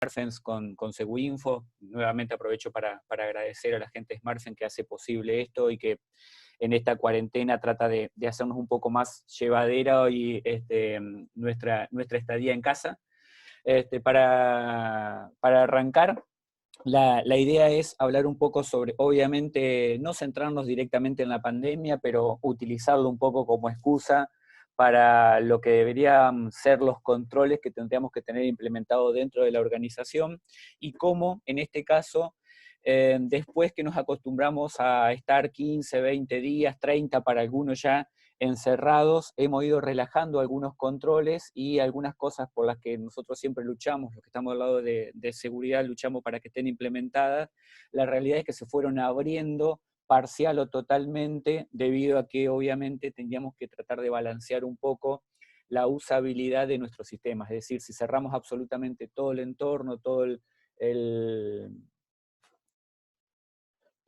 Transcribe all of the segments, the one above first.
SmartSense con Seguinfo. Nuevamente aprovecho para agradecer a la gente de SmartSense que hace posible esto y que en esta cuarentena trata de hacernos un poco más llevadera y nuestra estadía en casa. Para arrancar, la idea es hablar un poco sobre, obviamente, no centrarnos directamente en la pandemia, pero utilizarlo un poco como excusa para lo que deberían ser los controles que tendríamos que tener implementados dentro de la organización y cómo, en este caso, después que nos acostumbramos a estar 15, 20 días, 30 para algunos ya encerrados, hemos ido relajando algunos controles y algunas cosas por las que nosotros siempre luchamos, los que estamos al lado de seguridad, luchamos para que estén implementadas. La realidad es que se fueron abriendo parcial o totalmente, debido a que obviamente tendríamos que tratar de balancear un poco la usabilidad de nuestros sistemas. Es decir, si cerramos absolutamente todo el entorno,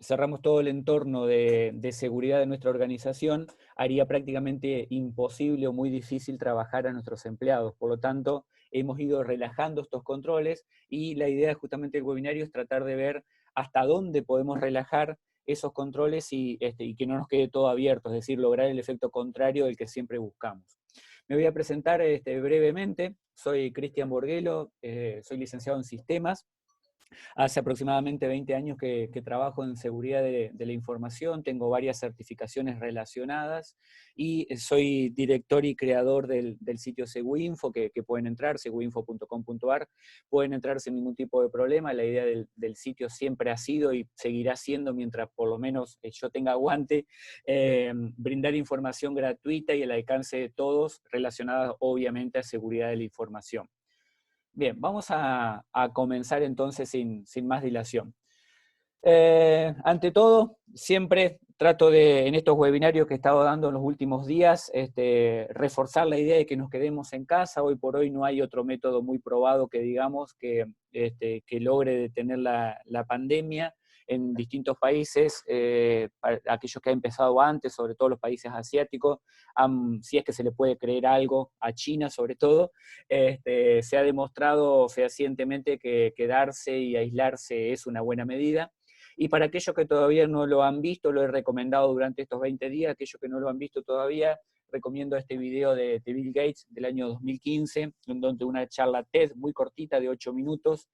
cerramos todo el entorno de seguridad de nuestra organización, haría prácticamente imposible o muy difícil trabajar a nuestros empleados. Por lo tanto, hemos ido relajando estos controles y la idea justamente del webinario es tratar de ver hasta dónde podemos relajar esos controles y que no nos quede todo abierto, es decir, lograr el efecto contrario del que siempre buscamos. Me voy a presentar brevemente. Soy Cristian Borguelo, soy licenciado en Sistemas. Hace aproximadamente 20 años que trabajo en seguridad de la información, tengo varias certificaciones relacionadas y soy director y creador del sitio Seguinfo, que pueden entrar, seguinfo.com.ar, pueden entrar sin ningún tipo de problema. La idea del sitio siempre ha sido y seguirá siendo, mientras por lo menos yo tenga aguante, brindar información gratuita y al alcance de todos, relacionada obviamente a seguridad de la información. Bien, vamos a comenzar entonces sin más dilación. Ante todo, siempre trato de, en estos webinarios que he estado dando en los últimos días, reforzar la idea de que nos quedemos en casa. Hoy por hoy no hay otro método muy probado que digamos que logre detener la pandemia. En distintos países, aquellos que han empezado antes, sobre todo los países asiáticos, si es que se le puede creer algo, a China sobre todo, se ha demostrado fehacientemente que quedarse y aislarse es una buena medida. Y para aquellos que todavía no lo han visto, lo he recomendado durante estos 20 días, aquellos que no lo han visto todavía, recomiendo este video de Bill Gates del año 2015, en donde una charla TED muy cortita de 8 minutos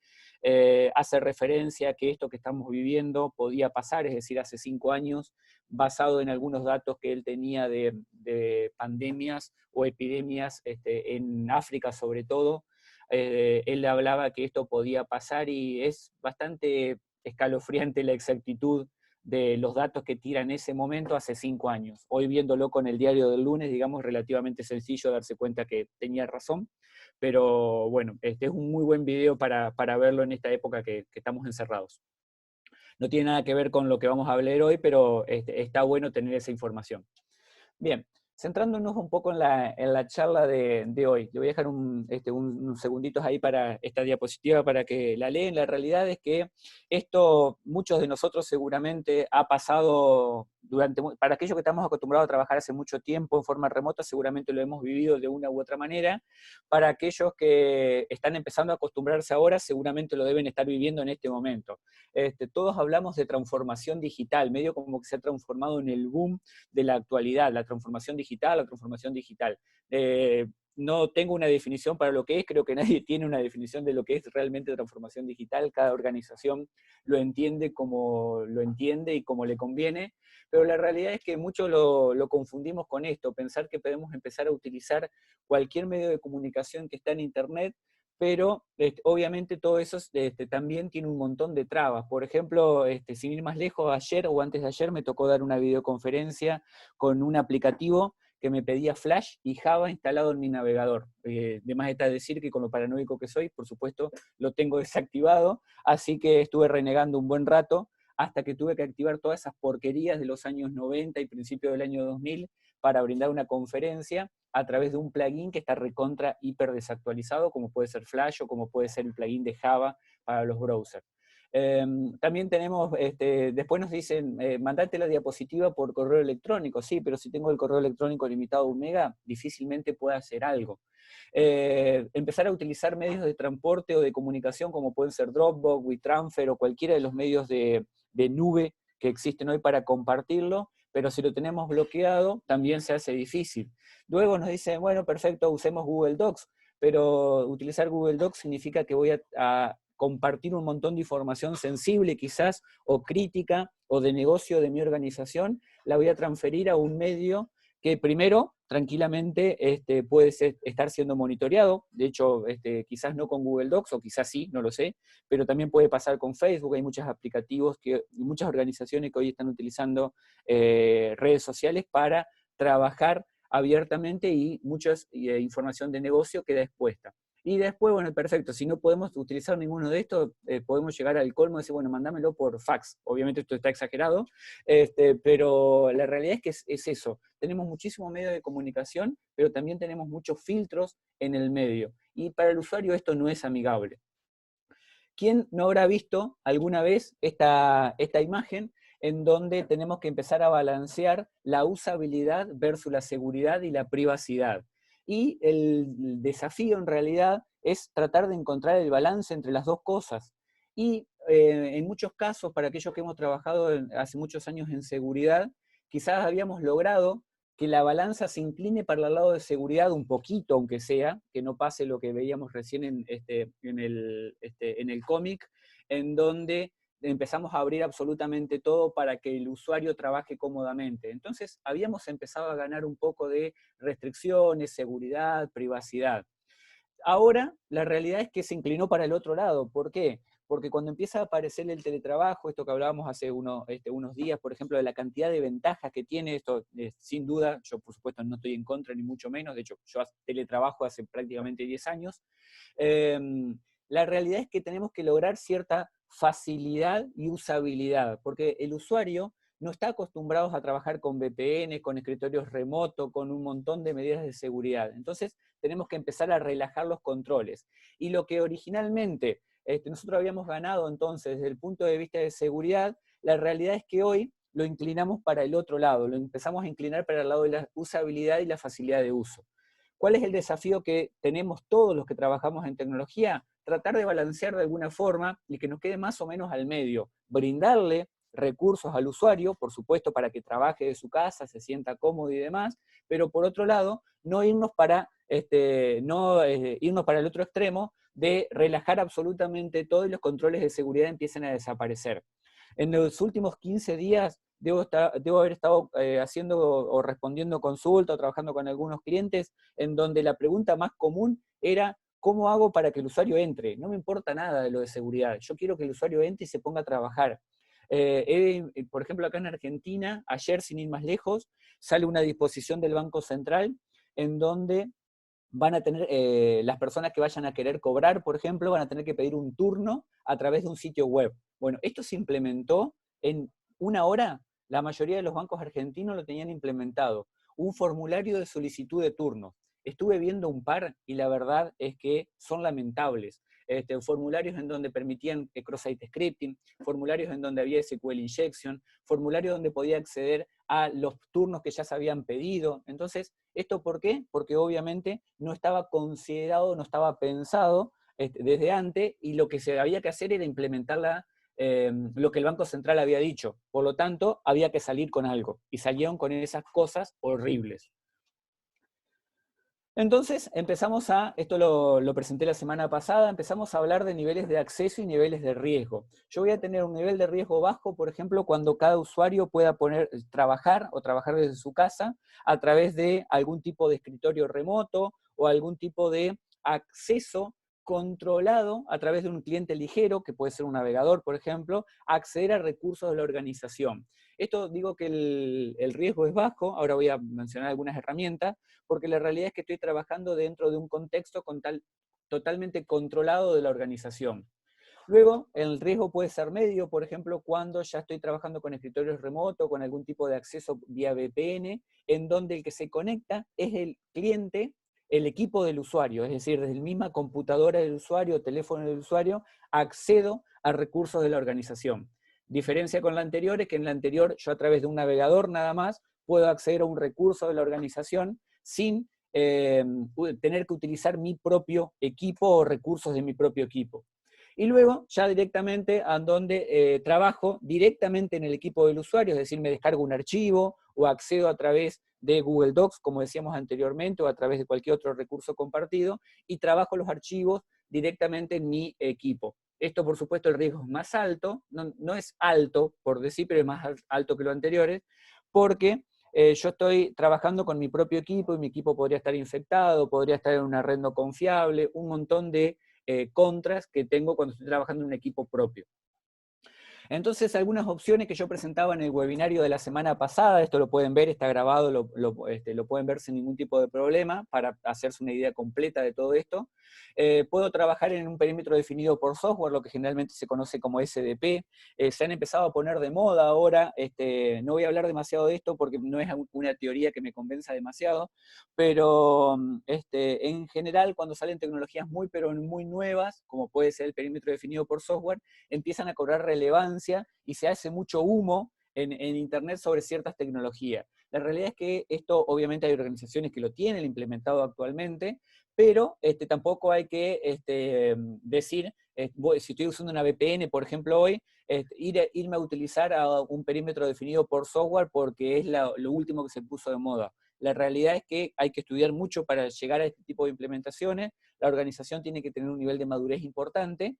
hace referencia a que esto que estamos viviendo podía pasar, es decir, hace 5 años, basado en algunos datos que él tenía de pandemias o epidemias en África sobre todo. Él hablaba que esto podía pasar y es bastante escalofriante la exactitud de los datos que tira en ese momento hace 5 años. Hoy viéndolo con el diario del lunes, digamos, relativamente sencillo darse cuenta que tenía razón, pero bueno, este es un muy buen video para verlo en esta época que estamos encerrados. No tiene nada que ver con lo que vamos a hablar hoy, pero está bueno tener esa información. Bien, centrándonos un poco en la charla de hoy, le voy a dejar unos segunditos ahí para esta diapositiva para que la leen. La realidad es que esto muchos de nosotros seguramente ha pasado para aquellos que estamos acostumbrados a trabajar hace mucho tiempo en forma remota, seguramente lo hemos vivido de una u otra manera. Para aquellos que están empezando a acostumbrarse ahora, seguramente lo deben estar viviendo en este momento. Todos hablamos de transformación digital, medio como que se ha transformado en el boom de la actualidad, la transformación digital. No tengo una definición para lo que es, creo que nadie tiene una definición de lo que es realmente transformación digital, cada organización lo entiende como lo entiende y como le conviene, pero la realidad es que muchos lo confundimos con esto, pensar que podemos empezar a utilizar cualquier medio de comunicación que está en Internet, pero obviamente todo eso también tiene un montón de trabas. Por ejemplo, sin ir más lejos, ayer o antes de ayer me tocó dar una videoconferencia con un aplicativo que me pedía Flash y Java instalado en mi navegador. De más está decir que con lo paranoico que soy, por supuesto, lo tengo desactivado, así que estuve renegando un buen rato, hasta que tuve que activar todas esas porquerías de los años 90 y principios del año 2000 para brindar una conferencia a través de un plugin que está recontra hiper desactualizado, como puede ser Flash o como puede ser el plugin de Java para los browsers. También tenemos, después nos dicen, mandate la diapositiva por correo electrónico. Sí, pero si tengo el correo electrónico limitado a 1 mega, difícilmente pueda hacer algo. Empezar a utilizar medios de transporte o de comunicación como pueden ser Dropbox, WeTransfer o cualquiera de los medios de nube que existen hoy para compartirlo, pero si lo tenemos bloqueado, también se hace difícil. Luego nos dicen, bueno, perfecto, usemos Google Docs, pero utilizar Google Docs significa que voy a compartir un montón de información sensible quizás, o crítica, o de negocio de mi organización, la voy a transferir a un medio que primero, tranquilamente, puede estar siendo monitoreado. De hecho, quizás no con Google Docs, o quizás sí, no lo sé, pero también puede pasar con Facebook. Hay muchos aplicativos, muchas organizaciones que hoy están utilizando redes sociales para trabajar abiertamente, y mucha información de negocio queda expuesta. Y después, bueno, perfecto, si no podemos utilizar ninguno de estos, podemos llegar al colmo y decir, bueno, mándamelo por fax. Obviamente esto está exagerado, pero la realidad es que es eso. Tenemos muchísimos medios de comunicación, pero también tenemos muchos filtros en el medio. Y para el usuario esto no es amigable. ¿Quién no habrá visto alguna vez esta imagen en donde tenemos que empezar a balancear la usabilidad versus la seguridad y la privacidad? Y el desafío en realidad es tratar de encontrar el balance entre las dos cosas. Y en muchos casos, para aquellos que hemos trabajado hace muchos años en seguridad, quizás habíamos logrado que la balanza se incline para el lado de seguridad un poquito, aunque sea, que no pase lo que veíamos recién en el cómic, en donde empezamos a abrir absolutamente todo para que el usuario trabaje cómodamente. Entonces, habíamos empezado a ganar un poco de restricciones, seguridad, privacidad. Ahora, la realidad es que se inclinó para el otro lado. ¿Por qué? Porque cuando empieza a aparecer el teletrabajo, esto que hablábamos hace unos días, por ejemplo, de la cantidad de ventajas que tiene esto, sin duda, yo por supuesto no estoy en contra ni mucho menos, de hecho yo teletrabajo hace prácticamente 10 años, eh, la realidad es que tenemos que lograr cierta facilidad y usabilidad, porque el usuario no está acostumbrado a trabajar con VPN, con escritorios remotos, con un montón de medidas de seguridad. Entonces tenemos que empezar a relajar los controles. Y lo que originalmente nosotros habíamos ganado entonces desde el punto de vista de seguridad, la realidad es que hoy lo inclinamos para el otro lado, lo empezamos a inclinar para el lado de la usabilidad y la facilidad de uso. ¿Cuál es el desafío que tenemos todos los que trabajamos en tecnología? Tratar de balancear de alguna forma y que nos quede más o menos al medio. Brindarle recursos al usuario, por supuesto, para que trabaje de su casa, se sienta cómodo y demás, pero por otro lado, no irnos para, irnos para el otro extremo de relajar absolutamente todo y los controles de seguridad empiecen a desaparecer. En los últimos 15 días debo haber estado haciendo o respondiendo consultas o trabajando con algunos clientes en donde la pregunta más común era ¿cómo hago para que el usuario entre? No me importa nada de lo de seguridad, yo quiero que el usuario entre y se ponga a trabajar. Por ejemplo, acá en Argentina, ayer, sin ir más lejos, sale una disposición del Banco Central en donde van a tener, las personas que vayan a querer cobrar, por ejemplo, van a tener que pedir un turno a través de un sitio web. Bueno, esto se implementó en 1 hora. La mayoría de los bancos argentinos lo tenían implementado. Un formulario de solicitud de turno. Estuve viendo un par y la verdad es que son lamentables. Formularios en donde permitían cross-site scripting, formularios en donde había SQL injection, formularios donde podía acceder a los turnos que ya se habían pedido. Entonces, ¿esto por qué? Porque obviamente no estaba considerado, no estaba pensado desde antes, y lo que se había que hacer era implementar lo que el Banco Central había dicho. Por lo tanto, había que salir con algo. Y salieron con esas cosas horribles. Entonces empezamos esto lo presenté la semana pasada, empezamos a hablar de niveles de acceso y niveles de riesgo. Yo voy a tener un nivel de riesgo bajo, por ejemplo, cuando cada usuario pueda trabajar desde su casa a través de algún tipo de escritorio remoto o algún tipo de acceso controlado a través de un cliente ligero, que puede ser un navegador, por ejemplo, a acceder a recursos de la organización. Esto digo que el riesgo es bajo, ahora voy a mencionar algunas herramientas, porque la realidad es que estoy trabajando dentro de un contexto totalmente controlado de la organización. Luego, el riesgo puede ser medio, por ejemplo, cuando ya estoy trabajando con escritorios remotos, con algún tipo de acceso vía VPN, en donde el que se conecta es el cliente el equipo del usuario, es decir, desde la misma computadora del usuario, teléfono del usuario, accedo a recursos de la organización. Diferencia con la anterior es que en la anterior yo a través de un navegador nada más puedo acceder a un recurso de la organización sin tener que utilizar mi propio equipo o recursos de mi propio equipo. Y luego ya directamente a donde trabajo directamente en el equipo del usuario, es decir, me descargo un archivo o accedo a través de Google Docs, como decíamos anteriormente, o a través de cualquier otro recurso compartido, y trabajo los archivos directamente en mi equipo. Esto, por supuesto, el riesgo es más alto, no es alto, por decir, pero es más alto que lo anteriores, porque yo estoy trabajando con mi propio equipo y mi equipo podría estar infectado, podría estar en una red no confiable, un montón de contras que tengo cuando estoy trabajando en un equipo propio. Entonces, algunas opciones que yo presentaba en el webinario de la semana pasada, esto lo pueden ver, está grabado, lo pueden ver sin ningún tipo de problema, para hacerse una idea completa de todo esto. Puedo trabajar en un perímetro definido por software, lo que generalmente se conoce como SDP. Se han empezado a poner de moda ahora, no voy a hablar demasiado de esto porque no es una teoría que me convenza demasiado, pero en general cuando salen tecnologías muy pero muy nuevas, como puede ser el perímetro definido por software, empiezan a cobrar relevancia y se hace mucho humo en Internet sobre ciertas tecnologías. La realidad es que esto, obviamente hay organizaciones que lo tienen implementado actualmente, pero tampoco hay que decir, si estoy usando una VPN, por ejemplo, hoy, irme a utilizar a un perímetro definido por software porque es lo último que se puso de moda. La realidad es que hay que estudiar mucho para llegar a este tipo de implementaciones, la organización tiene que tener un nivel de madurez importante,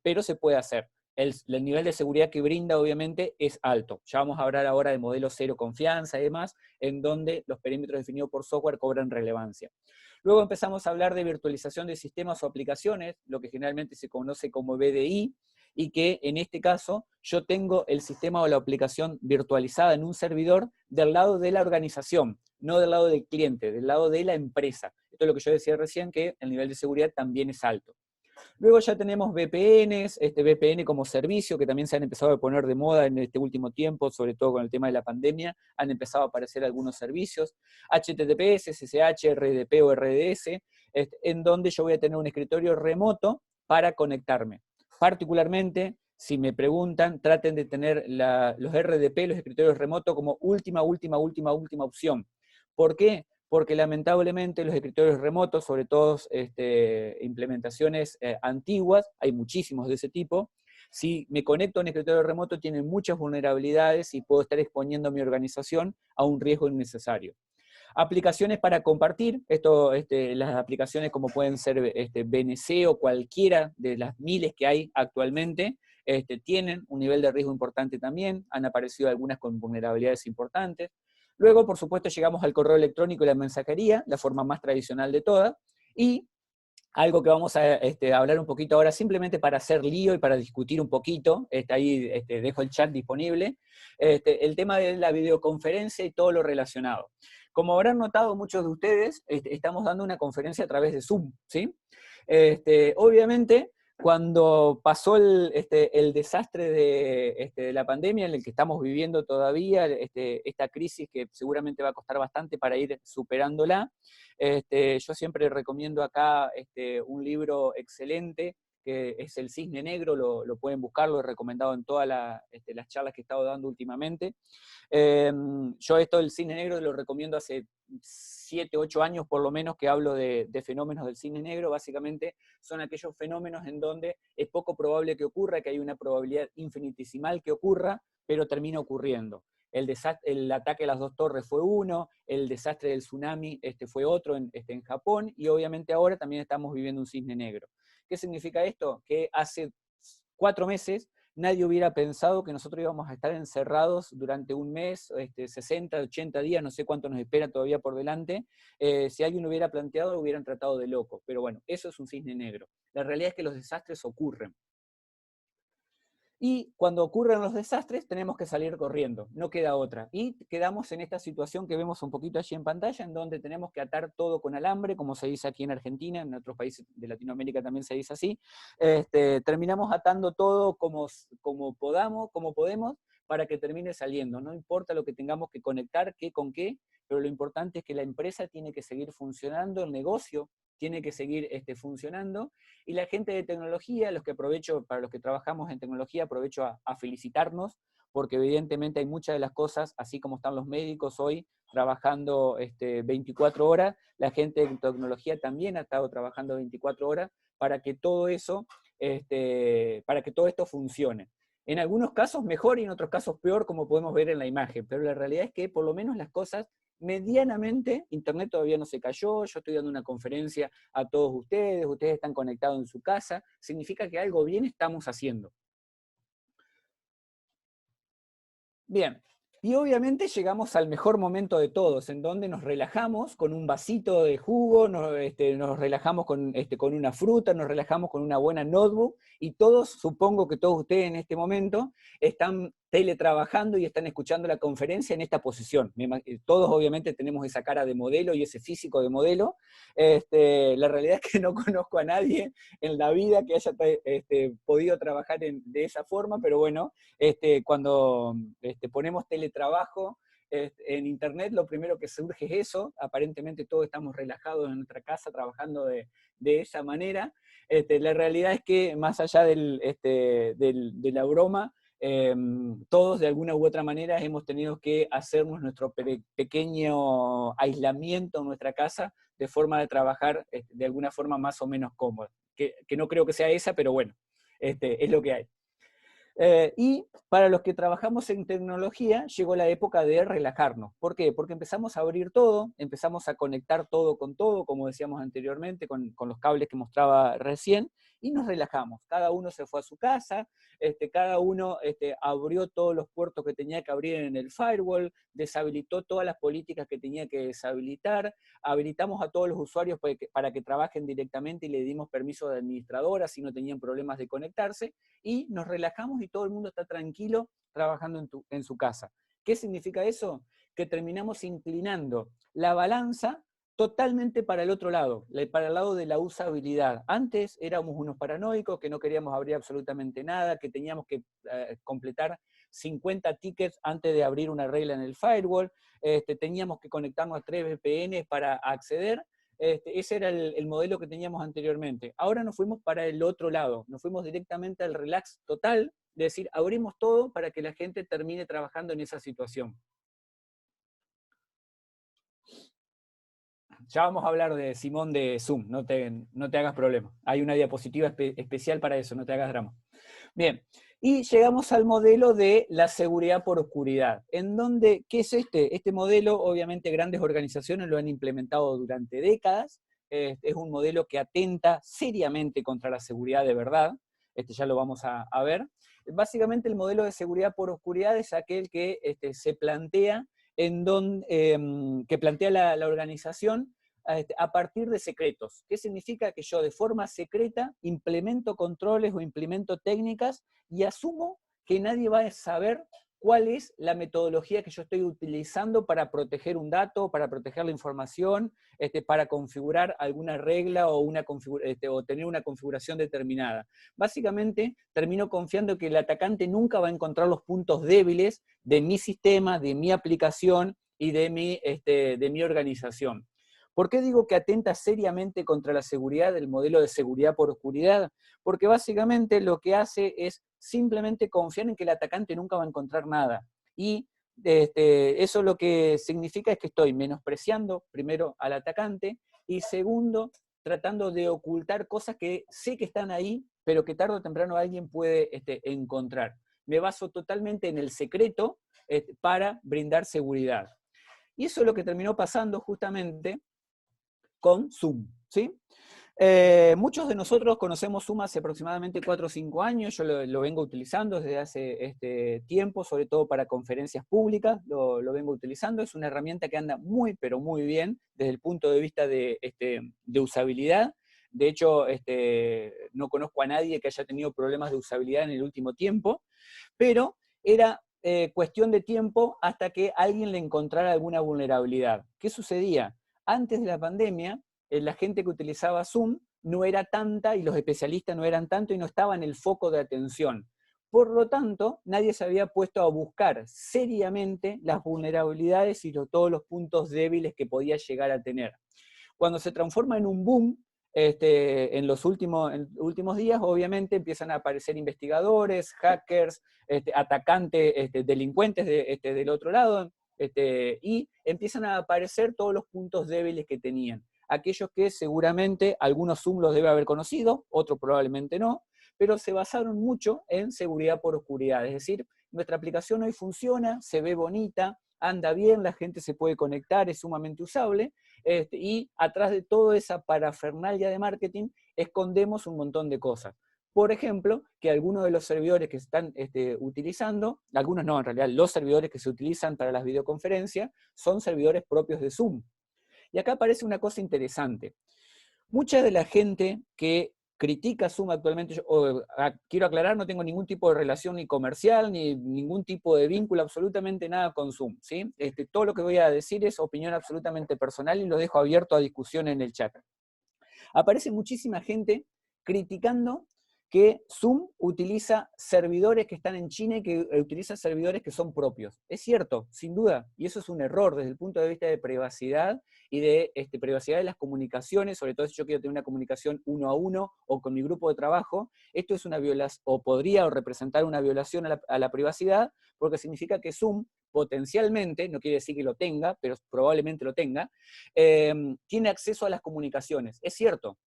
pero se puede hacer. El nivel de seguridad que brinda, obviamente, es alto. Ya vamos a hablar ahora de modelos cero confianza y demás, en donde los perímetros definidos por software cobran relevancia. Luego empezamos a hablar de virtualización de sistemas o aplicaciones, lo que generalmente se conoce como VDI, y que en este caso yo tengo el sistema o la aplicación virtualizada en un servidor del lado de la organización, no del lado del cliente, del lado de la empresa. Esto es lo que yo decía recién, que el nivel de seguridad también es alto. Luego ya tenemos VPNs, VPN como servicio, que también se han empezado a poner de moda en este último tiempo, sobre todo con el tema de la pandemia, han empezado a aparecer algunos servicios, HTTPS, SSH, RDP o RDS, en donde yo voy a tener un escritorio remoto para conectarme. Particularmente, si me preguntan, traten de tener los RDP, los escritorios remotos, como última opción. ¿Por qué? Porque lamentablemente los escritorios remotos, sobre todo implementaciones antiguas, hay muchísimos de ese tipo, si me conecto a un escritorio remoto tienen muchas vulnerabilidades y puedo estar exponiendo a mi organización a un riesgo innecesario. Aplicaciones para compartir, las aplicaciones como pueden ser BNC o cualquiera de las miles que hay actualmente, tienen un nivel de riesgo importante también, han aparecido algunas con vulnerabilidades importantes. Luego, por supuesto, llegamos al correo electrónico y la mensajería, la forma más tradicional de todas, y algo que vamos a hablar un poquito ahora, simplemente para hacer lío y para discutir un poquito, ahí dejo el chat disponible, el tema de la videoconferencia y todo lo relacionado. Como habrán notado muchos de ustedes, estamos dando una conferencia a través de Zoom, ¿sí? Obviamente, cuando pasó el desastre de la pandemia en el que estamos viviendo todavía, esta crisis que seguramente va a costar bastante para ir superándola, yo siempre recomiendo acá un libro excelente, que es El Cisne Negro, lo pueden buscar, lo he recomendado en todas las charlas que he estado dando últimamente. Yo esto del Cisne Negro lo recomiendo hace 7, 8 años por lo menos que hablo de fenómenos del cisne negro. Básicamente son aquellos fenómenos en donde es poco probable que ocurra, que hay una probabilidad infinitesimal que ocurra, pero termina ocurriendo. El ataque a las 2 torres fue uno, el desastre del tsunami fue otro en Japón, y obviamente ahora también estamos viviendo un cisne negro. ¿Qué significa esto? Que hace 4 meses nadie hubiera pensado que nosotros íbamos a estar encerrados durante un mes, 60, 80 días, no sé cuánto nos espera todavía por delante. Si alguien lo hubiera planteado, lo hubieran tratado de loco. Pero bueno, eso es un cisne negro. La realidad es que los desastres ocurren. Y cuando ocurren los desastres tenemos que salir corriendo, no queda otra. Y quedamos en esta situación que vemos un poquito allí en pantalla, en donde tenemos que atar todo con alambre, como se dice aquí en Argentina, en otros países de Latinoamérica también se dice así. Terminamos atando todo como podemos, para que termine saliendo. No importa lo que tengamos que conectar, qué con qué, pero lo importante es que la empresa tiene que seguir funcionando, el negocio tiene que seguir funcionando, y la gente de tecnología, para los que trabajamos en tecnología, aprovecho a felicitarnos, porque evidentemente hay muchas de las cosas, así como están los médicos hoy trabajando 24 horas, la gente de tecnología también ha estado trabajando 24 horas para que todo eso, para que todo esto funcione. En algunos casos mejor y en otros casos peor, como podemos ver en la imagen, pero la realidad es que por lo menos las cosas medianamente, Internet todavía no se cayó, yo estoy dando una conferencia a todos ustedes están conectados en su casa, significa que algo bien estamos haciendo. Bien, y obviamente llegamos al mejor momento de todos, en donde nos relajamos con un vasito de jugo, nos relajamos con una fruta, nos relajamos con una buena notebook, y todos, supongo que todos ustedes en este momento, están teletrabajando y están escuchando la conferencia en esta posición. Todos obviamente tenemos esa cara de modelo y ese físico de modelo. La realidad es que no conozco a nadie en la vida que haya podido trabajar de esa forma, pero bueno, cuando ponemos teletrabajo en internet, lo primero que surge es eso. Aparentemente todos estamos relajados en nuestra casa trabajando de esa manera. La realidad es que más allá de la broma, todos de alguna u otra manera hemos tenido que hacernos nuestro pequeño aislamiento en nuestra casa de forma de trabajar de alguna forma más o menos cómoda. Que no creo que sea esa, pero bueno, es lo que hay. Y para los que trabajamos en tecnología, llegó la época de relajarnos. ¿Por qué? Porque empezamos a abrir todo, empezamos a conectar todo, como decíamos anteriormente, con los cables que mostraba recién, y nos relajamos. Cada uno se fue a su casa, cada uno abrió todos los puertos que tenía que abrir en el firewall, deshabilitó todas las políticas que tenía que deshabilitar, habilitamos a todos los usuarios para que trabajen directamente y le dimos permiso de administradora si no tenían problemas de conectarse, y nos relajamos y todo el mundo está tranquilo trabajando en su casa. ¿Qué significa eso? Que terminamos inclinando la balanza totalmente para el otro lado, para el lado de la usabilidad. Antes éramos unos paranoicos que no queríamos abrir absolutamente nada, que teníamos que completar 50 tickets antes de abrir una regla en el firewall, teníamos que conectarnos a 3 VPN para acceder. Ese era el modelo que teníamos anteriormente. Ahora nos fuimos para el otro lado, nos fuimos directamente al relax total, de decir, abrimos todo para que la gente termine trabajando en esa situación. Ya vamos a hablar de Simón de Zoom, no te hagas problema. Hay una diapositiva especial para eso, no te hagas drama. Bien, y llegamos al modelo de la seguridad por oscuridad, en donde, ¿qué es este? Este modelo, obviamente grandes organizaciones lo han implementado durante décadas, es un modelo que atenta seriamente contra la seguridad de verdad, ya lo vamos a ver. Básicamente el modelo de seguridad por oscuridad es aquel que se plantea que plantea la organización a partir de secretos. ¿Qué significa? Que yo de forma secreta implemento controles o implemento técnicas y asumo que nadie va a saber cuál es la metodología que yo estoy utilizando para proteger un dato, para proteger la información, para configurar alguna regla o, o tener una configuración determinada. Básicamente, termino confiando que el atacante nunca va a encontrar los puntos débiles de mi sistema, de mi aplicación y de mi organización. ¿Por qué digo que atenta seriamente contra la seguridad del modelo de seguridad por oscuridad? Porque básicamente lo que hace es simplemente confiar en que el atacante nunca va a encontrar nada. Y eso lo que significa es que estoy menospreciando, primero, al atacante, y segundo, tratando de ocultar cosas que sé que están ahí, pero que tarde o temprano alguien puede encontrar. Me baso totalmente en el secreto para brindar seguridad. Y eso es lo que terminó pasando justamente con Zoom, ¿sí? Muchos de nosotros conocemos Zoom hace aproximadamente 4 o 5 años, yo lo vengo utilizando desde hace tiempo, sobre todo para conferencias públicas, lo vengo utilizando, es una herramienta que anda muy, pero muy bien desde el punto de vista de usabilidad. de hecho no conozco a nadie que haya tenido problemas de usabilidad en el último tiempo, pero era cuestión de tiempo hasta que alguien le encontrara alguna vulnerabilidad. ¿Qué sucedía? Antes de la pandemia, la gente que utilizaba Zoom no era tanta y los especialistas no eran tanto y no estaban en el foco de atención. Por lo tanto, nadie se había puesto a buscar seriamente las vulnerabilidades y todos los puntos débiles que podía llegar a tener. Cuando se transforma en un boom, en los últimos días, obviamente, empiezan a aparecer investigadores, hackers, atacantes, delincuentes del otro lado, y empiezan a aparecer todos los puntos débiles que tenían. Aquellos que seguramente algunos Zoom los debe haber conocido, otros probablemente no, pero se basaron mucho en seguridad por oscuridad. Es decir, nuestra aplicación hoy funciona, se ve bonita, anda bien, la gente se puede conectar, es sumamente usable, y atrás de toda esa parafernalia de marketing escondemos un montón de cosas. Por ejemplo, que algunos de los servidores que se están utilizando, algunos no, en realidad los servidores que se utilizan para las videoconferencias son servidores propios de Zoom. Y acá aparece una cosa interesante. Mucha de la gente que critica Zoom actualmente, quiero aclarar, no tengo ningún tipo de relación ni comercial, ni ningún tipo de vínculo, absolutamente nada con Zoom, ¿sí? Todo lo que voy a decir es opinión absolutamente personal y lo dejo abierto a discusión en el chat. Aparece muchísima gente criticando que Zoom utiliza servidores que están en China y que utiliza servidores que son propios. Es cierto, sin duda, y eso es un error desde el punto de vista de privacidad y de privacidad de las comunicaciones, sobre todo si yo quiero tener una comunicación uno a uno o con mi grupo de trabajo. Esto es una violación, o podría representar una violación a la privacidad, porque significa que Zoom potencialmente, no quiere decir que lo tenga, pero probablemente lo tenga, tiene acceso a las comunicaciones. Es cierto.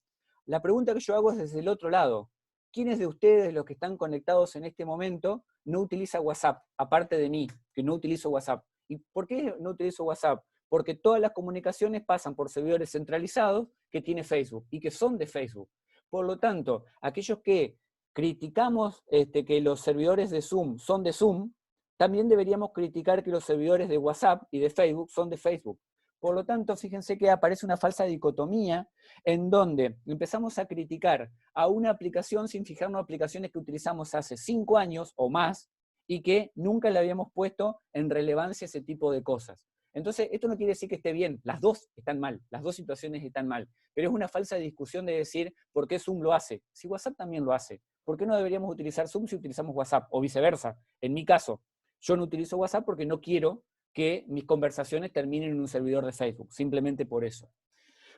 La pregunta que yo hago es desde el otro lado. ¿Quiénes de ustedes, los que están conectados en este momento, no utiliza WhatsApp, aparte de mí, que no utilizo WhatsApp? ¿Y por qué no utilizo WhatsApp? Porque todas las comunicaciones pasan por servidores centralizados que tiene Facebook y que son de Facebook. Por lo tanto, aquellos que criticamos que los servidores de Zoom son de Zoom, también deberíamos criticar que los servidores de WhatsApp y de Facebook son de Facebook. Por lo tanto, fíjense que aparece una falsa dicotomía en donde empezamos a criticar a una aplicación sin fijarnos en aplicaciones que utilizamos hace 5 años o más y que nunca le habíamos puesto en relevancia ese tipo de cosas. Entonces, esto no quiere decir que esté bien, las dos están mal, las dos situaciones están mal, pero es una falsa discusión de decir por qué Zoom lo hace, si WhatsApp también lo hace. ¿Por qué no deberíamos utilizar Zoom si utilizamos WhatsApp? O viceversa. En mi caso, yo no utilizo WhatsApp porque no quiero que mis conversaciones terminen en un servidor de Facebook, simplemente por eso.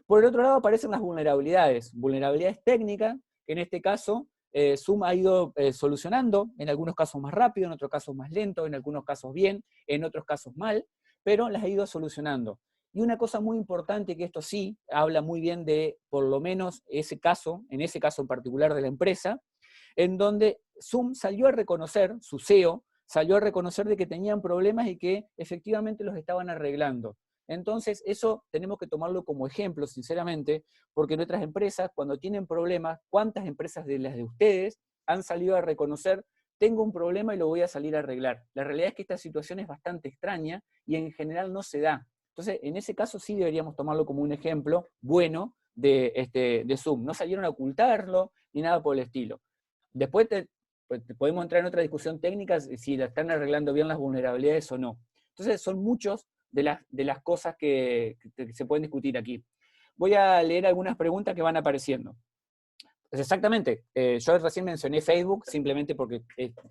Por el otro lado aparecen las vulnerabilidades técnicas, que en este caso Zoom ha ido solucionando, en algunos casos más rápido, en otros casos más lento, en algunos casos bien, en otros casos mal, pero las ha ido solucionando. Y una cosa muy importante, que esto sí habla muy bien de, por lo menos, ese caso, en ese caso en particular de la empresa, en donde Zoom salió a reconocer, su CEO, salió a reconocer de que tenían problemas y que efectivamente los estaban arreglando. Entonces, eso tenemos que tomarlo como ejemplo, sinceramente, porque nuestras empresas, cuando tienen problemas, ¿cuántas empresas de las de ustedes han salido a reconocer, tengo un problema y lo voy a salir a arreglar? La realidad es que esta situación es bastante extraña y en general no se da. Entonces, en ese caso sí deberíamos tomarlo como un ejemplo bueno de Zoom. No salieron a ocultarlo ni nada por el estilo. Después podemos entrar en otra discusión técnica si la están arreglando bien las vulnerabilidades o no. Entonces son muchos de las cosas que se pueden discutir aquí. Voy a leer algunas preguntas que van apareciendo. Pues exactamente, yo recién mencioné Facebook simplemente porque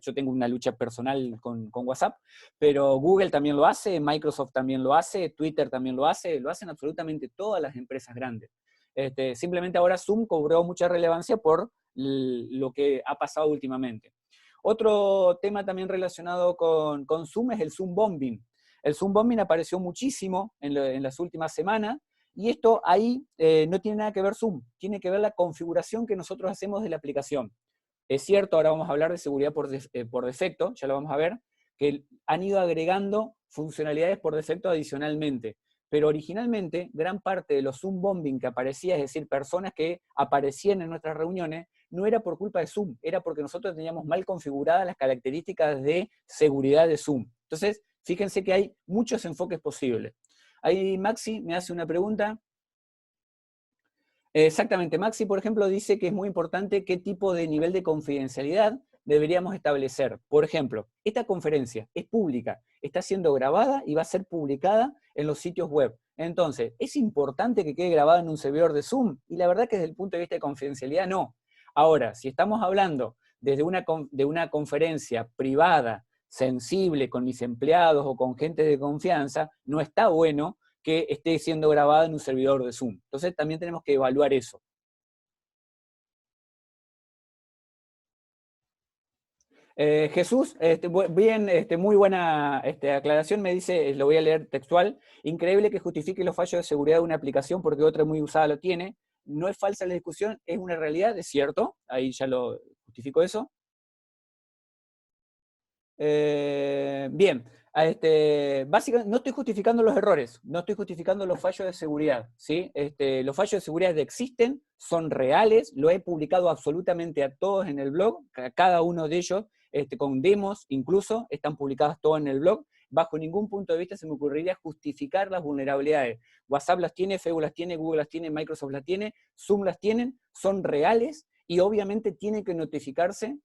yo tengo una lucha personal con WhatsApp, pero Google también lo hace, Microsoft también lo hace, Twitter también lo hacen absolutamente todas las empresas grandes. Simplemente ahora Zoom cobró mucha relevancia por lo que ha pasado últimamente. Otro tema también relacionado con Zoom es el Zoom bombing. El Zoom bombing apareció muchísimo en las últimas semanas, y esto ahí no tiene nada que ver Zoom, tiene que ver la configuración que nosotros hacemos de la aplicación. Es cierto, ahora vamos a hablar de seguridad por defecto, ya lo vamos a ver, que han ido agregando funcionalidades por defecto adicionalmente. Pero originalmente, gran parte de los Zoom bombing que aparecía, es decir, personas que aparecían en nuestras reuniones, no era por culpa de Zoom, era porque nosotros teníamos mal configuradas las características de seguridad de Zoom. Entonces, fíjense que hay muchos enfoques posibles. Ahí Maxi me hace una pregunta. Exactamente. Maxi, por ejemplo, dice que es muy importante qué tipo de nivel de confidencialidad deberíamos establecer. Por ejemplo, esta conferencia es pública, está siendo grabada y va a ser publicada en los sitios web. Entonces, ¿es importante que quede grabada en un servidor de Zoom? Y la verdad que desde el punto de vista de confidencialidad, no. Ahora, si estamos hablando desde de una conferencia privada, sensible, con mis empleados o con gente de confianza, no está bueno que esté siendo grabada en un servidor de Zoom. Entonces también tenemos que evaluar eso. Jesús, bien, muy buena aclaración, me dice, lo voy a leer textual, increíble que justifique los fallos de seguridad de una aplicación porque otra muy usada lo tiene, no es falsa la discusión, es una realidad, es cierto, ahí ya lo justifico eso. Bien, básicamente no estoy justificando los errores, no estoy justificando los fallos de seguridad, ¿sí? Los fallos de seguridad existen, son reales, lo he publicado absolutamente a todos en el blog, cada uno de ellos, con demos incluso, están publicadas todas en el blog. Bajo ningún punto de vista se me ocurriría justificar las vulnerabilidades. WhatsApp las tiene, Facebook las tiene, Google las tiene, Microsoft las tiene, Zoom las tienen, son reales, y obviamente tiene que notificarse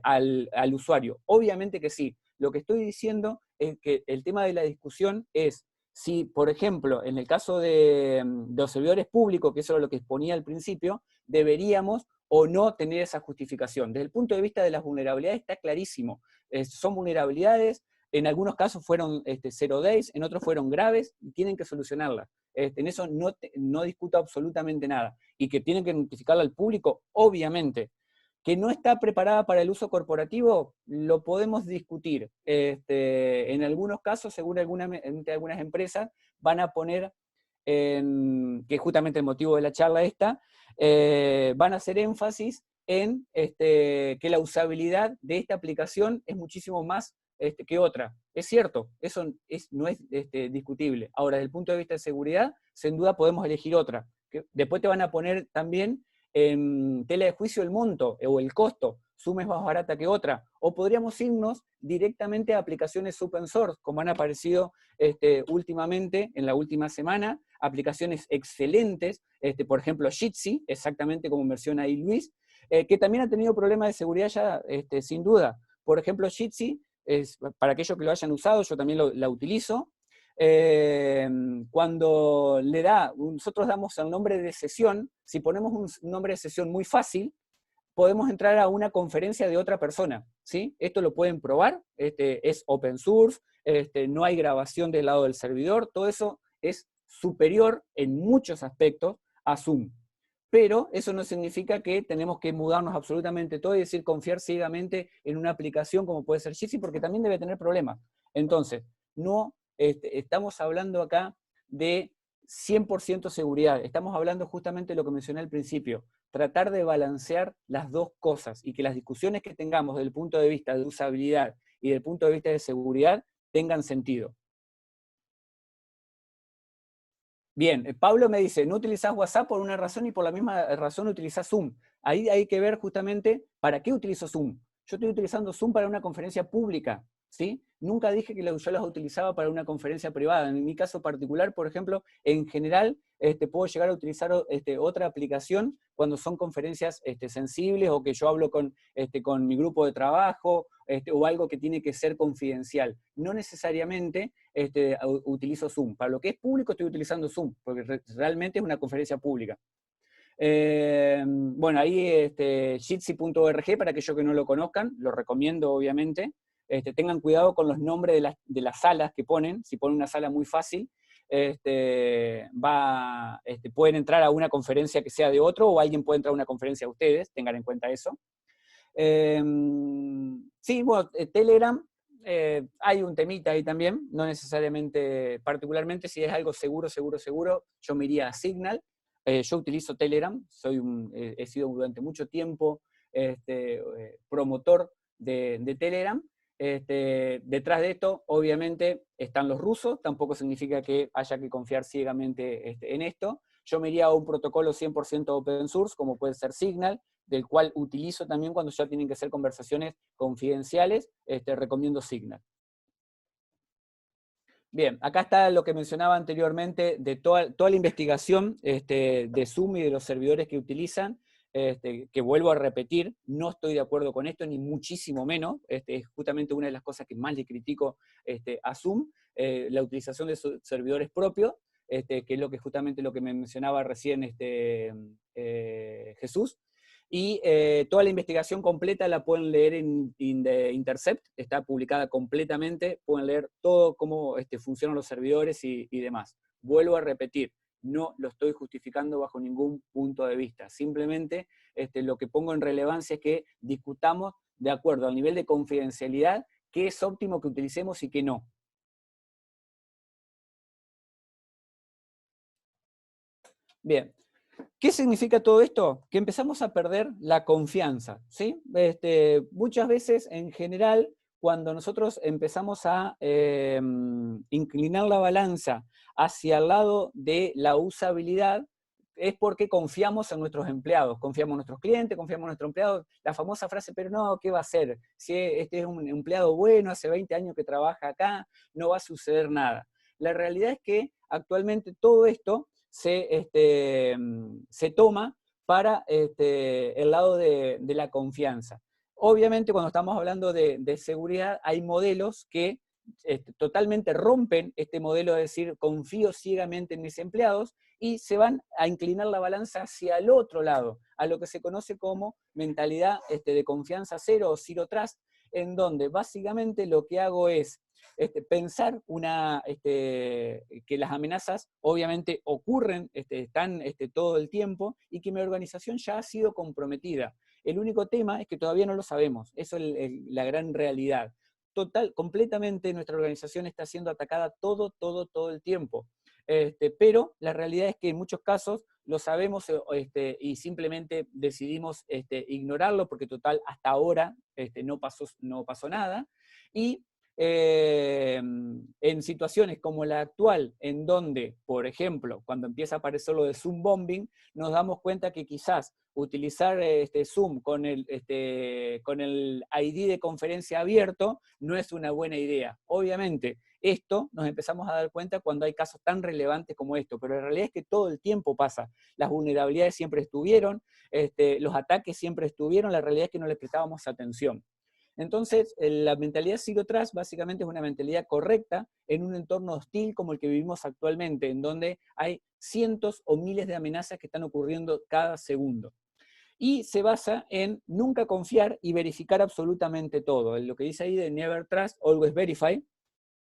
al usuario. Obviamente que sí. Lo que estoy diciendo es que el tema de la discusión es si, por ejemplo, en el caso de los servidores públicos, que eso es lo que exponía al principio, deberíamos o no tener esa justificación. Desde el punto de vista de las vulnerabilidades está clarísimo. Son vulnerabilidades, en algunos casos fueron 0 days, en otros fueron graves y tienen que solucionarlas. En eso no discuto absolutamente nada. Y que tienen que notificarlo al público, obviamente. Que no está preparada para el uso corporativo, lo podemos discutir. En algunos casos, según algunas empresas, van a poner, que es justamente el motivo de la charla esta, van a hacer énfasis en que la usabilidad de esta aplicación es muchísimo más que otra. Es cierto, eso no es discutible. Ahora, desde el punto de vista de seguridad, sin duda podemos elegir otra. Después te van a poner también en tela de juicio el monto o el costo. Zoom es más barata que otra. O podríamos irnos directamente a aplicaciones open source, como han aparecido últimamente, en la última semana, aplicaciones excelentes, por ejemplo Jitsi, exactamente como menciona ahí Luis, que también ha tenido problemas de seguridad ya, sin duda. Por ejemplo, Jitsi, para aquellos que lo hayan usado, yo también la utilizo. Cuando nosotros damos el nombre de sesión, si ponemos un nombre de sesión muy fácil, podemos entrar a una conferencia de otra persona, ¿sí? Esto lo pueden probar, es open source, no hay grabación del lado del servidor, todo eso es superior en muchos aspectos a Zoom. Pero eso no significa que tenemos que mudarnos absolutamente todo y decir confiar ciegamente en una aplicación como puede ser Jitsi, porque también debe tener problemas. Entonces, no estamos hablando acá de 100% seguridad, estamos hablando justamente de lo que mencioné al principio, tratar de balancear las dos cosas y que las discusiones que tengamos desde el punto de vista de usabilidad y del punto de vista de seguridad tengan sentido. Bien, Pablo me dice, no utilizás WhatsApp por una razón y por la misma razón utilizás Zoom. Ahí hay que ver justamente para qué utilizo Zoom. Yo estoy utilizando Zoom para una conferencia pública, ¿sí? Nunca dije que yo las utilizaba para una conferencia privada. En mi caso particular, por ejemplo, en general, puedo llegar a utilizar otra aplicación cuando son conferencias sensibles o que yo hablo con mi grupo de trabajo o algo que tiene que ser confidencial. No necesariamente utilizo Zoom. Para lo que es público estoy utilizando Zoom, porque realmente es una conferencia pública. Bueno, ahí jitsi.org, para aquellos que no lo conozcan, lo recomiendo obviamente. Tengan cuidado con los nombres de las salas que ponen. Si ponen una sala muy fácil, pueden entrar a una conferencia que sea de otro, o alguien puede entrar a una conferencia de ustedes, tengan en cuenta eso. Sí, bueno, Telegram, hay un temita ahí también, no necesariamente, particularmente si es algo seguro, yo me iría a Signal. Yo utilizo Telegram, he sido durante mucho tiempo promotor de Telegram. Detrás de esto, obviamente, están los rusos, tampoco significa que haya que confiar ciegamente en esto. Yo me iría a un protocolo 100% open source, como puede ser Signal, del cual utilizo también cuando ya tienen que ser conversaciones confidenciales, recomiendo Signal. Bien, acá está lo que mencionaba anteriormente de toda la investigación de Zoom y de los servidores que utilizan, que vuelvo a repetir, no estoy de acuerdo con esto, ni muchísimo menos. Es justamente una de las cosas que más le critico a Zoom, la utilización de servidores propios, que es justamente lo que me mencionaba recién Jesús. Y toda la investigación completa la pueden leer en The Intercept, está publicada completamente, pueden leer todo cómo funcionan los servidores y demás. Vuelvo a repetir, no lo estoy justificando bajo ningún punto de vista, simplemente lo que pongo en relevancia es que discutamos de acuerdo al nivel de confidencialidad qué es óptimo que utilicemos y qué no. Bien, ¿qué significa todo esto? Que empezamos a perder la confianza, ¿sí? Muchas veces, en general, cuando nosotros empezamos a inclinar la balanza hacia el lado de la usabilidad, es porque confiamos en nuestros empleados, confiamos en nuestros clientes, confiamos en nuestros empleados. La famosa frase, pero no, ¿qué va a hacer? Si este es un empleado bueno, hace 20 años que trabaja acá, no va a suceder nada. La realidad es que actualmente todo esto se toma para el lado de la confianza. Obviamente, cuando estamos hablando de seguridad, hay modelos que totalmente rompen este modelo de decir confío ciegamente en mis empleados y se van a inclinar la balanza hacia el otro lado, a lo que se conoce como mentalidad de confianza cero o zero trust, en donde básicamente lo que hago es pensar que las amenazas obviamente ocurren, están todo el tiempo, y que mi organización ya ha sido comprometida. El único tema es que todavía no lo sabemos, eso es la gran realidad. Completamente nuestra organización está siendo atacada todo el tiempo. Pero la realidad es que en muchos casos lo sabemos y simplemente decidimos ignorarlo porque total hasta ahora no pasó nada. Y en situaciones como la actual, en donde, por ejemplo, cuando empieza a aparecer lo de Zoom bombing, nos damos cuenta que quizás utilizar Zoom con el ID de conferencia abierto no es una buena idea. Obviamente, esto nos empezamos a dar cuenta cuando hay casos tan relevantes como esto, pero la realidad es que todo el tiempo pasa. Las vulnerabilidades siempre estuvieron, los ataques siempre estuvieron, la realidad es que no les prestábamos atención. Entonces, la mentalidad Zero Trust básicamente es una mentalidad correcta en un entorno hostil como el que vivimos actualmente, en donde hay cientos o miles de amenazas que están ocurriendo cada segundo. Y se basa en nunca confiar y verificar absolutamente todo. Lo que dice ahí de Never Trust, Always Verify,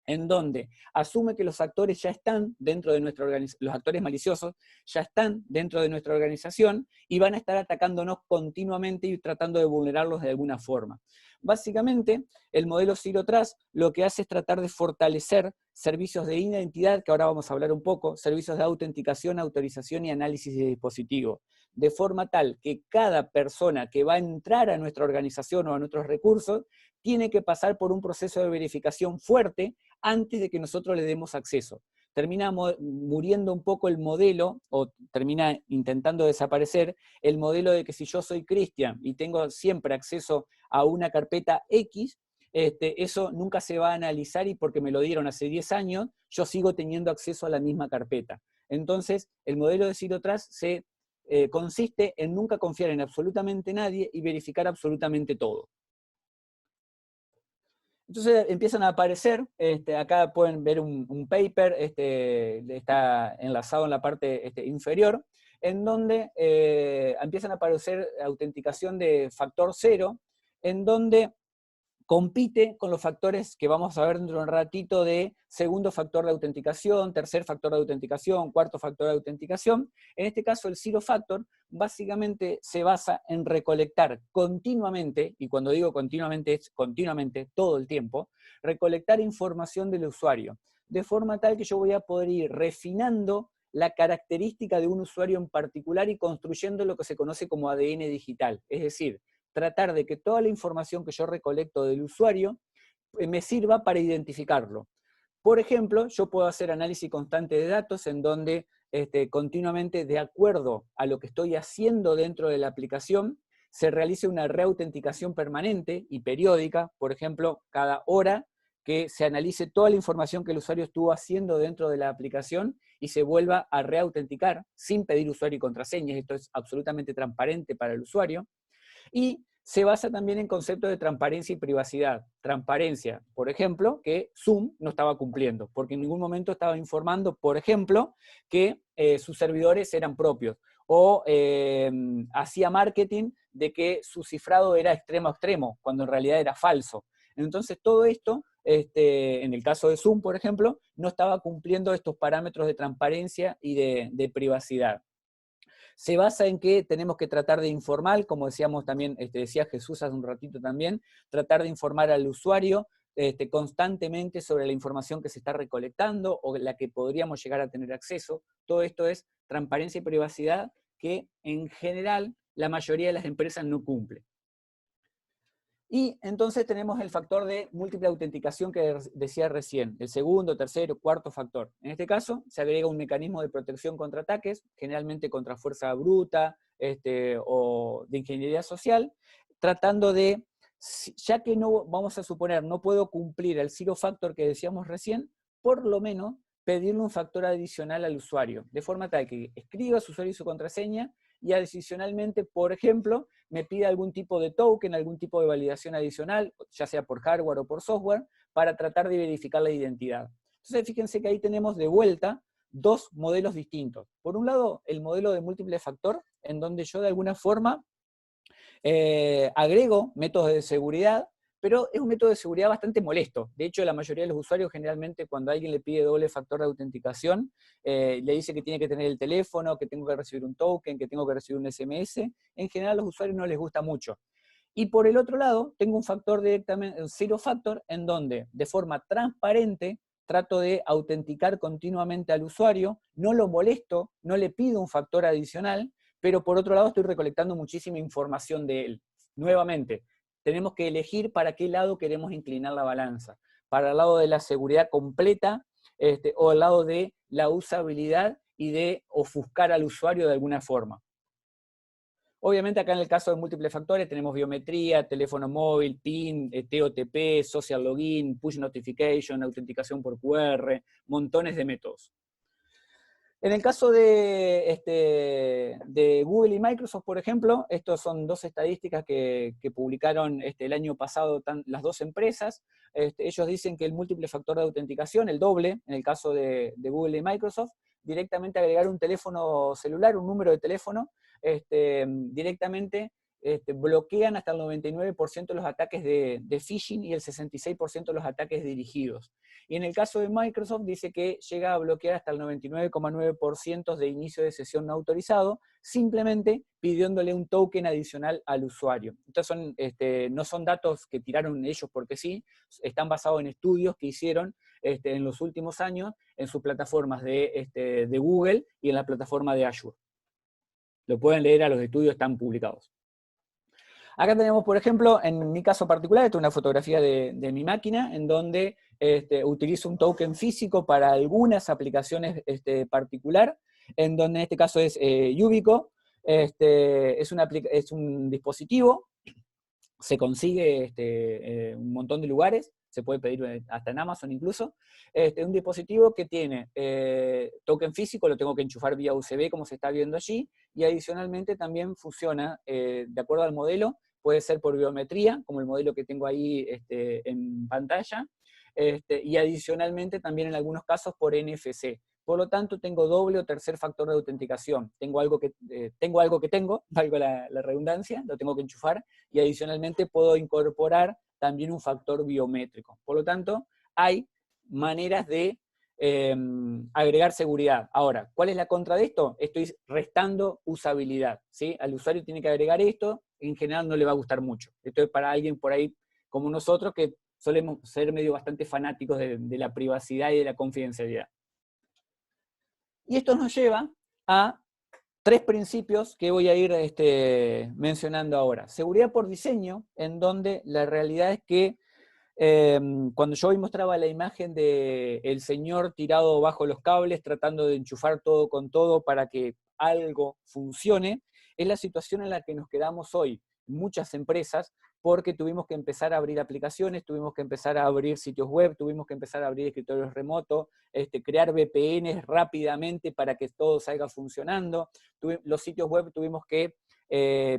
en donde asume que los actores ya están dentro de nuestra organización, los actores maliciosos ya están dentro de nuestra organización y van a estar atacándonos continuamente y tratando de vulnerarlos de alguna forma. Básicamente, el modelo Zero Trust lo que hace es tratar de fortalecer servicios de identidad, que ahora vamos a hablar un poco, servicios de autenticación, autorización y análisis de dispositivos, de forma tal que cada persona que va a entrar a nuestra organización o a nuestros recursos tiene que pasar por un proceso de verificación fuerte antes de que nosotros le demos acceso. Termina muriendo un poco el modelo, o termina intentando desaparecer, el modelo de que si yo soy Cristian y tengo siempre acceso a una carpeta X, eso nunca se va a analizar y porque me lo dieron hace 10 años, yo sigo teniendo acceso a la misma carpeta. Entonces, el modelo de Zero Trust consiste en nunca confiar en absolutamente nadie y verificar absolutamente todo. Entonces empiezan a aparecer, acá pueden ver un paper, está enlazado en la parte inferior, en donde empiezan a aparecer autenticación de factor cero, en donde compite con los factores que vamos a ver dentro de un ratito de segundo factor de autenticación, tercer factor de autenticación, cuarto factor de autenticación. En este caso, el Zero Factor básicamente se basa en recolectar continuamente, y cuando digo continuamente es continuamente, todo el tiempo, recolectar información del usuario, de forma tal que yo voy a poder ir refinando la característica de un usuario en particular y construyendo lo que se conoce como ADN digital, es decir, tratar de que toda la información que yo recolecto del usuario me sirva para identificarlo. Por ejemplo, yo puedo hacer análisis constante de datos en donde continuamente, de acuerdo a lo que estoy haciendo dentro de la aplicación, se realice una reautenticación permanente y periódica, por ejemplo, cada hora que se analice toda la información que el usuario estuvo haciendo dentro de la aplicación y se vuelva a reautenticar sin pedir usuario y contraseñas. Esto es absolutamente transparente para el usuario. Y se basa también en conceptos de transparencia y privacidad. Transparencia, por ejemplo, que Zoom no estaba cumpliendo, porque en ningún momento estaba informando, por ejemplo, que sus servidores eran propios, o hacía marketing de que su cifrado era extremo a extremo, cuando en realidad era falso. Entonces todo esto, en el caso de Zoom, por ejemplo, no estaba cumpliendo estos parámetros de transparencia y de privacidad. Se basa en que tenemos que tratar de informar, como decíamos también, decía Jesús hace un ratito también, tratar de informar al usuario constantemente sobre la información que se está recolectando o la que podríamos llegar a tener acceso. Todo esto es transparencia y privacidad que en general la mayoría de las empresas no cumple. Y entonces tenemos el factor de múltiple autenticación que decía recién, el segundo, tercero, cuarto factor. En este caso, se agrega un mecanismo de protección contra ataques, generalmente contra fuerza bruta o de ingeniería social, tratando de, ya que no, vamos a suponer, no puedo cumplir el zero factor que decíamos recién, por lo menos pedirle un factor adicional al usuario, de forma tal que escriba su usuario y su contraseña, y adicionalmente, por ejemplo, me pide algún tipo de token, algún tipo de validación adicional, ya sea por hardware o por software, para tratar de verificar la identidad. Entonces, fíjense que ahí tenemos de vuelta dos modelos distintos. Por un lado, el modelo de múltiple factor, en donde yo de alguna forma agrego métodos de seguridad, pero es un método de seguridad bastante molesto. De hecho, la mayoría de los usuarios generalmente cuando alguien le pide doble factor de autenticación, le dice que tiene que tener el teléfono, que tengo que recibir un token, que tengo que recibir un SMS. En general a los usuarios no les gusta mucho. Y por el otro lado, tengo un factor directamente, un zero factor, en donde de forma transparente trato de autenticar continuamente al usuario, no lo molesto, no le pido un factor adicional, pero por otro lado estoy recolectando muchísima información de él. Nuevamente, tenemos que elegir para qué lado queremos inclinar la balanza. Para el lado de la seguridad completa o al lado de la usabilidad y de ofuscar al usuario de alguna forma. Obviamente acá en el caso de múltiples factores tenemos biometría, teléfono móvil, PIN, TOTP, social login, push notification, autenticación por QR, montones de métodos. En el caso de Google y Microsoft, por ejemplo, estos son dos estadísticas que publicaron el año pasado las dos empresas. Ellos dicen que el múltiple factor de autenticación, el doble, en el caso de Google y Microsoft, directamente agregar un teléfono celular, un número de teléfono, directamente bloquean hasta el 99% de los ataques de phishing y el 66% de los ataques dirigidos. Y en el caso de Microsoft dice que llega a bloquear hasta el 99,9% de inicio de sesión no autorizado, simplemente pidiéndole un token adicional al usuario. Entonces no son datos que tiraron ellos porque sí, están basados en estudios que hicieron en los últimos años en sus plataformas de Google y en la plataforma de Azure. Lo pueden leer, a los estudios están publicados. Acá tenemos, por ejemplo, en mi caso particular, esta es una fotografía de mi máquina, en donde utilizo un token físico para algunas aplicaciones particular, en donde en este caso es Yubico, es un dispositivo, se consigue un montón de lugares, se puede pedir hasta en Amazon incluso, un dispositivo que tiene token físico, lo tengo que enchufar vía USB como se está viendo allí, y adicionalmente también funciona, de acuerdo al modelo, puede ser por biometría, como el modelo que tengo ahí en pantalla, y adicionalmente también en algunos casos por NFC. Por lo tanto, tengo doble o tercer factor de autenticación. Tengo algo que valga la redundancia, lo tengo que enchufar, y adicionalmente puedo incorporar también un factor biométrico. Por lo tanto, hay maneras de agregar seguridad. Ahora, ¿cuál es la contra de esto? Estoy restando usabilidad, ¿sí? Al usuario tiene que agregar esto, en general no le va a gustar mucho. Esto es para alguien por ahí como nosotros que solemos ser medio bastante fanáticos de la privacidad y de la confidencialidad. Y esto nos lleva a tres principios que voy a ir mencionando ahora. Seguridad por diseño, en donde la realidad es que cuando yo hoy mostraba la imagen del señor tirado bajo los cables, tratando de enchufar todo con todo para que algo funcione, es la situación en la que nos quedamos hoy. Muchas empresas porque tuvimos que empezar a abrir aplicaciones, tuvimos que empezar a abrir sitios web, tuvimos que empezar a abrir escritorios remotos, crear VPNs rápidamente para que todo salga funcionando. Los sitios web tuvimos que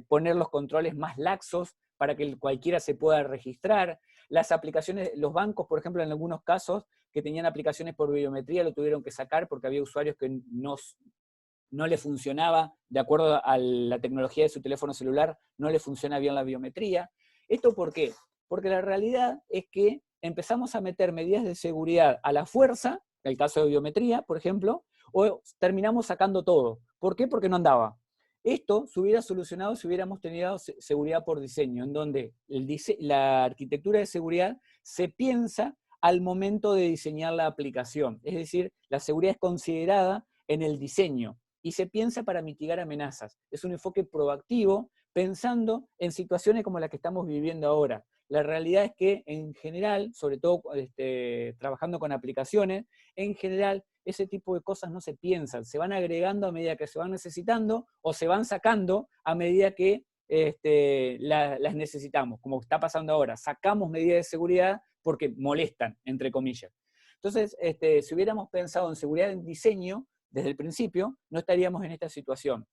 poner los controles más laxos para que cualquiera se pueda registrar. Las aplicaciones, los bancos, por ejemplo, en algunos casos que tenían aplicaciones por biometría lo tuvieron que sacar porque había usuarios que no le funcionaba, de acuerdo a la tecnología de su teléfono celular, no le funciona bien la biometría. ¿Esto por qué? Porque la realidad es que empezamos a meter medidas de seguridad a la fuerza, en el caso de biometría, por ejemplo, o terminamos sacando todo. ¿Por qué? Porque no andaba. Esto se hubiera solucionado si hubiéramos tenido seguridad por diseño, en donde la arquitectura de seguridad se piensa al momento de diseñar la aplicación. Es decir, la seguridad es considerada en el diseño y se piensa para mitigar amenazas. Es un enfoque proactivo pensando en situaciones como las que estamos viviendo ahora. La realidad es que en general, sobre todo trabajando con aplicaciones, en general ese tipo de cosas no se piensan, se van agregando a medida que se van necesitando o se van sacando a medida que las necesitamos, como está pasando ahora. Sacamos medidas de seguridad porque molestan, entre comillas. Entonces, si hubiéramos pensado en seguridad en diseño desde el principio, no estaríamos en esta situación.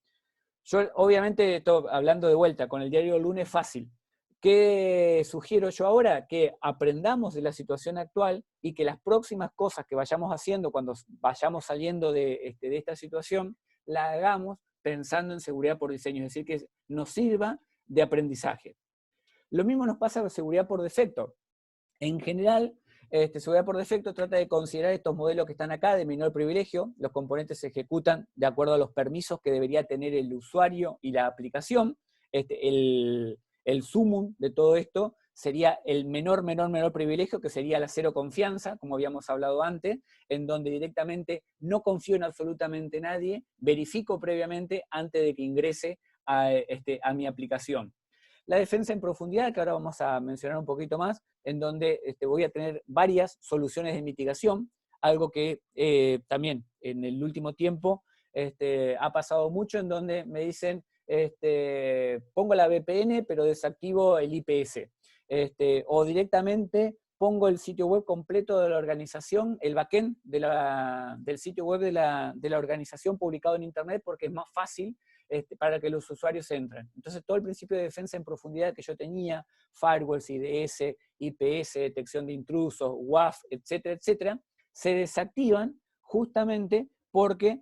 Yo, obviamente, hablando de vuelta, con el diario Lunes fácil. ¿Qué sugiero yo ahora? Que aprendamos de la situación actual y que las próximas cosas que vayamos haciendo cuando vayamos saliendo de esta situación, la hagamos pensando en seguridad por diseño, es decir, que nos sirva de aprendizaje. Lo mismo nos pasa con seguridad por defecto. En general, seguridad por defecto trata de considerar estos modelos que están acá de menor privilegio. Los componentes se ejecutan de acuerdo a los permisos que debería tener el usuario y la aplicación. El sumum de todo esto sería el menor privilegio, que sería la cero confianza, como habíamos hablado antes, en donde directamente no confío en absolutamente nadie, verifico previamente antes de que ingrese a mi aplicación. La defensa en profundidad, que ahora vamos a mencionar un poquito más, en donde voy a tener varias soluciones de mitigación, algo que también en el último tiempo ha pasado mucho, en donde me dicen, pongo la VPN, pero desactivo el IPS. O directamente pongo el sitio web completo de la organización, el backend del sitio web de la organización publicado en Internet, porque es más fácil para que los usuarios entren. Entonces todo el principio de defensa en profundidad que yo tenía, firewalls, IDS, IPS, detección de intrusos, WAF, etcétera, etcétera, se desactivan justamente porque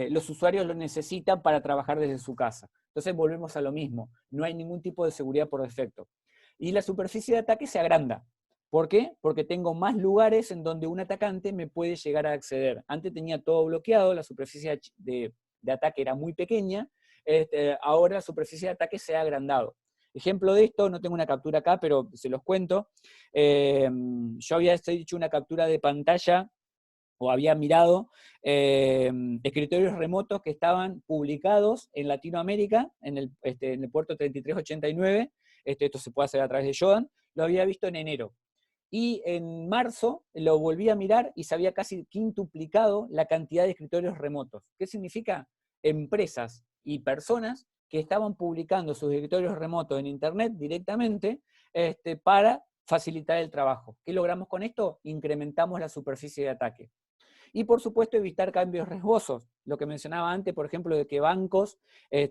los usuarios lo necesitan para trabajar desde su casa. Entonces volvemos a lo mismo, no hay ningún tipo de seguridad por defecto. Y la superficie de ataque se agranda. ¿Por qué? Porque tengo más lugares en donde un atacante me puede llegar a acceder. Antes tenía todo bloqueado, la superficie de ataque era muy pequeña, ahora la superficie de ataque se ha agrandado. Ejemplo de esto, no tengo una captura acá, pero se los cuento. Yo había hecho una captura de pantalla, o había mirado escritorios remotos que estaban publicados en Latinoamérica, en el puerto 3389, esto se puede hacer a través de Jodan, lo había visto en enero. Y en marzo lo volví a mirar y se había casi quintuplicado la cantidad de escritorios remotos. ¿Qué significa? Empresas y personas que estaban publicando sus escritorios remotos en Internet directamente para facilitar el trabajo. ¿Qué logramos con esto? Incrementamos la superficie de ataque. Y por supuesto evitar cambios riesgosos. Lo que mencionaba antes, por ejemplo, de que bancos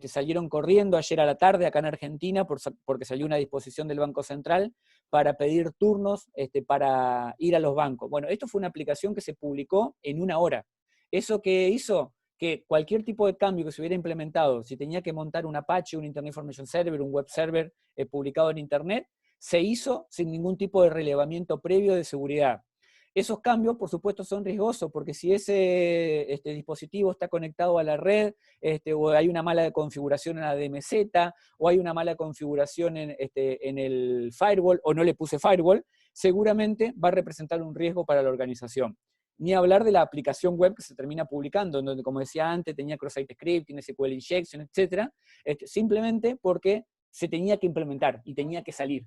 salieron corriendo ayer a la tarde acá en Argentina porque salió una disposición del Banco Central para pedir turnos para ir a los bancos. Bueno, esto fue una aplicación que se publicó en una hora. ¿Eso qué hizo? Que cualquier tipo de cambio que se hubiera implementado, si tenía que montar un Apache, un Internet Information Server, un web server publicado en Internet, se hizo sin ningún tipo de relevamiento previo de seguridad. Esos cambios, por supuesto, son riesgosos, porque si ese dispositivo está conectado a la red, o hay una mala configuración en la DMZ, o hay una mala configuración en el firewall, o no le puse firewall, seguramente va a representar un riesgo para la organización. Ni hablar de la aplicación web que se termina publicando, en donde, como decía antes, tenía cross-site script, tiene SQL injection, etc., simplemente porque se tenía que implementar y tenía que salir.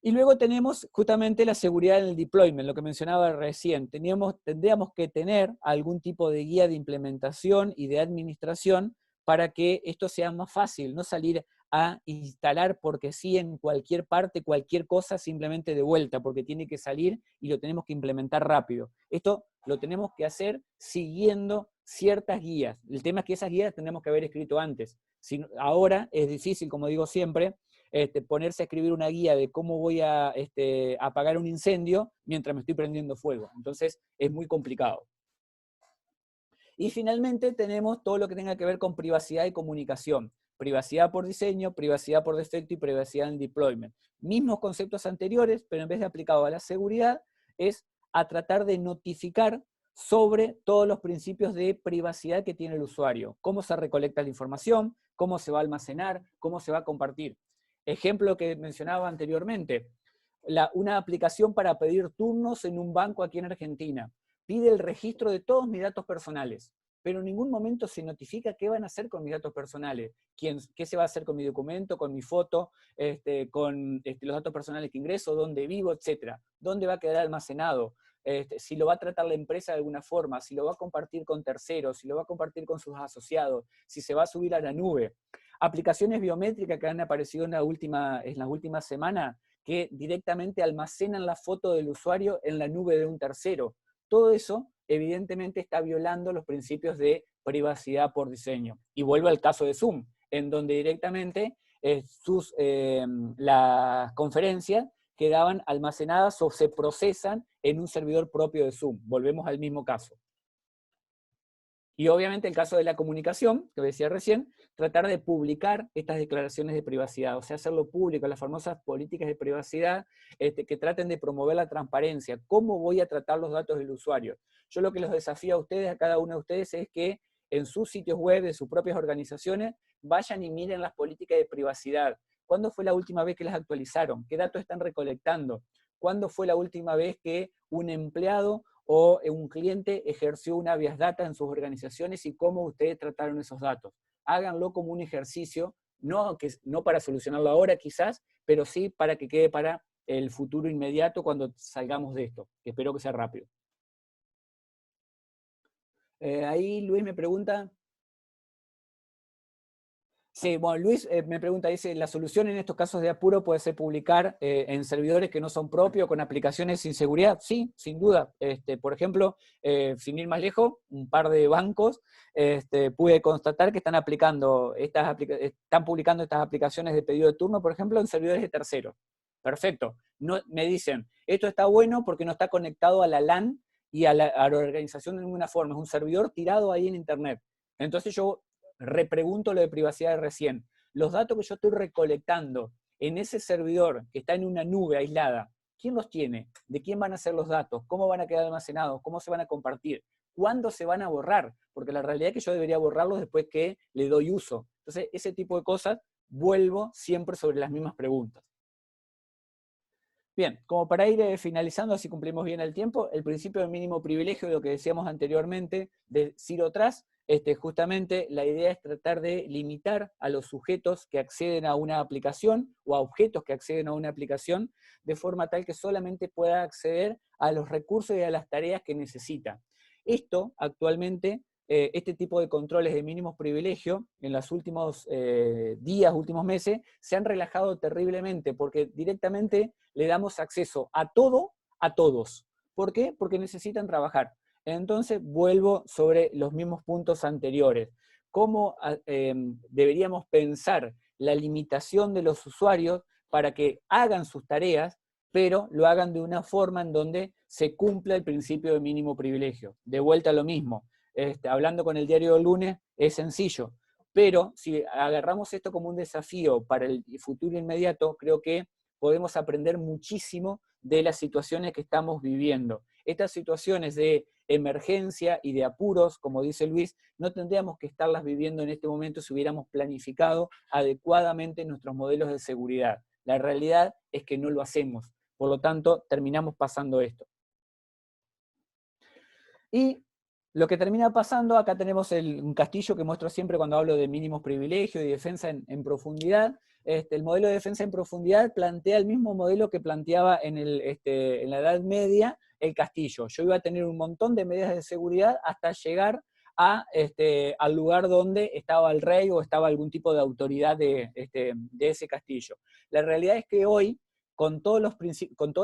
Y luego tenemos justamente la seguridad en el deployment, lo que mencionaba recién. Tendríamos que tener algún tipo de guía de implementación y de administración para que esto sea más fácil, no salir a instalar porque sí en cualquier parte, cualquier cosa simplemente de vuelta, porque tiene que salir y lo tenemos que implementar rápido. Esto lo tenemos que hacer siguiendo ciertas guías. El tema es que esas guías tenemos que haber escrito antes. Ahora es difícil, como digo siempre, ponerse a escribir una guía de cómo voy a apagar un incendio mientras me estoy prendiendo fuego. Entonces es muy complicado. Y finalmente tenemos todo lo que tenga que ver con privacidad y comunicación. Privacidad por diseño, privacidad por defecto y privacidad en deployment. Mismos conceptos anteriores, pero en vez de aplicado a la seguridad, es a tratar de notificar sobre todos los principios de privacidad que tiene el usuario. Cómo se recolecta la información, cómo se va a almacenar, cómo se va a compartir. Ejemplo que mencionaba anteriormente, una aplicación para pedir turnos en un banco aquí en Argentina. Pide el registro de todos mis datos personales, pero en ningún momento se notifica qué van a hacer con mis datos personales, qué se va a hacer con mi documento, con mi foto, con los datos personales que ingreso, dónde vivo, etc. Dónde va a quedar almacenado, si lo va a tratar la empresa de alguna forma, si lo va a compartir con terceros, si lo va a compartir con sus asociados, si se va a subir a la nube. Aplicaciones biométricas que han aparecido en las últimas semanas, que directamente almacenan la foto del usuario en la nube de un tercero. Todo eso, evidentemente, está violando los principios de privacidad por diseño. Y vuelvo al caso de Zoom, en donde directamente las conferencias quedaban almacenadas o se procesan en un servidor propio de Zoom. Volvemos al mismo caso. Y obviamente el caso de la comunicación, que decía recién, tratar de publicar estas declaraciones de privacidad, o sea, hacerlo público, las famosas políticas de privacidad que traten de promover la transparencia. ¿Cómo voy a tratar los datos del usuario? Yo lo que los desafío a ustedes, a cada uno de ustedes, es que en sus sitios web, de sus propias organizaciones, vayan y miren las políticas de privacidad. ¿Cuándo fue la última vez que las actualizaron? ¿Qué datos están recolectando? ¿Cuándo fue la última vez que un empleado o un cliente ejerció una habeas data en sus organizaciones y cómo ustedes trataron esos datos? Háganlo como un ejercicio, no para solucionarlo ahora quizás, pero sí para que quede para el futuro inmediato cuando salgamos de esto, que espero que sea rápido. Ahí Luis me pregunta... Sí, bueno, Luis me pregunta, dice, ¿la solución en estos casos de apuro puede ser publicar en servidores que no son propios, con aplicaciones sin seguridad? Sí, sin duda. Por ejemplo, sin ir más lejos, un par de bancos pude constatar que están están publicando estas aplicaciones de pedido de turno, por ejemplo, en servidores de terceros. Perfecto. No, me dicen, esto está bueno porque no está conectado a la LAN y a la organización de ninguna forma, es un servidor tirado ahí en Internet. Entonces yo repregunto lo de privacidad de recién. Los datos que yo estoy recolectando en ese servidor que está en una nube aislada, ¿quién los tiene? ¿De quién van a ser los datos? ¿Cómo van a quedar almacenados? ¿Cómo se van a compartir? ¿Cuándo se van a borrar? Porque la realidad es que yo debería borrarlos después que le doy uso. Entonces, ese tipo de cosas, vuelvo siempre sobre las mismas preguntas. Bien, como para ir finalizando, así cumplimos bien el tiempo, el principio del mínimo privilegio, lo que decíamos anteriormente, de Zero Trust, justamente la idea es tratar de limitar a los sujetos que acceden a una aplicación o a objetos que acceden a una aplicación de forma tal que solamente pueda acceder a los recursos y a las tareas que necesita. Esto actualmente, este tipo de controles de mínimos privilegios en los últimos días, últimos meses, se han relajado terriblemente porque directamente le damos acceso a todo, a todos. ¿Por qué? Porque necesitan trabajar. Entonces, vuelvo sobre los mismos puntos anteriores. ¿Cómo deberíamos pensar la limitación de los usuarios para que hagan sus tareas, pero lo hagan de una forma en donde se cumpla el principio de mínimo privilegio? De vuelta a lo mismo. Hablando con el diario del lunes, es sencillo. Pero si agarramos esto como un desafío para el futuro inmediato, creo que podemos aprender muchísimo de las situaciones que estamos viviendo. Estas situaciones de emergencia y de apuros, como dice Luis, no tendríamos que estarlas viviendo en este momento si hubiéramos planificado adecuadamente nuestros modelos de seguridad. La realidad es que no lo hacemos, por lo tanto, terminamos pasando esto. Y lo que termina pasando, acá tenemos un castillo que muestro siempre cuando hablo de mínimos privilegios y defensa en profundidad. El modelo de defensa en profundidad plantea el mismo modelo que planteaba en la Edad Media el castillo. Yo iba a tener un montón de medidas de seguridad hasta llegar al lugar donde estaba el rey o estaba algún tipo de autoridad de ese castillo. La realidad es que hoy, con todos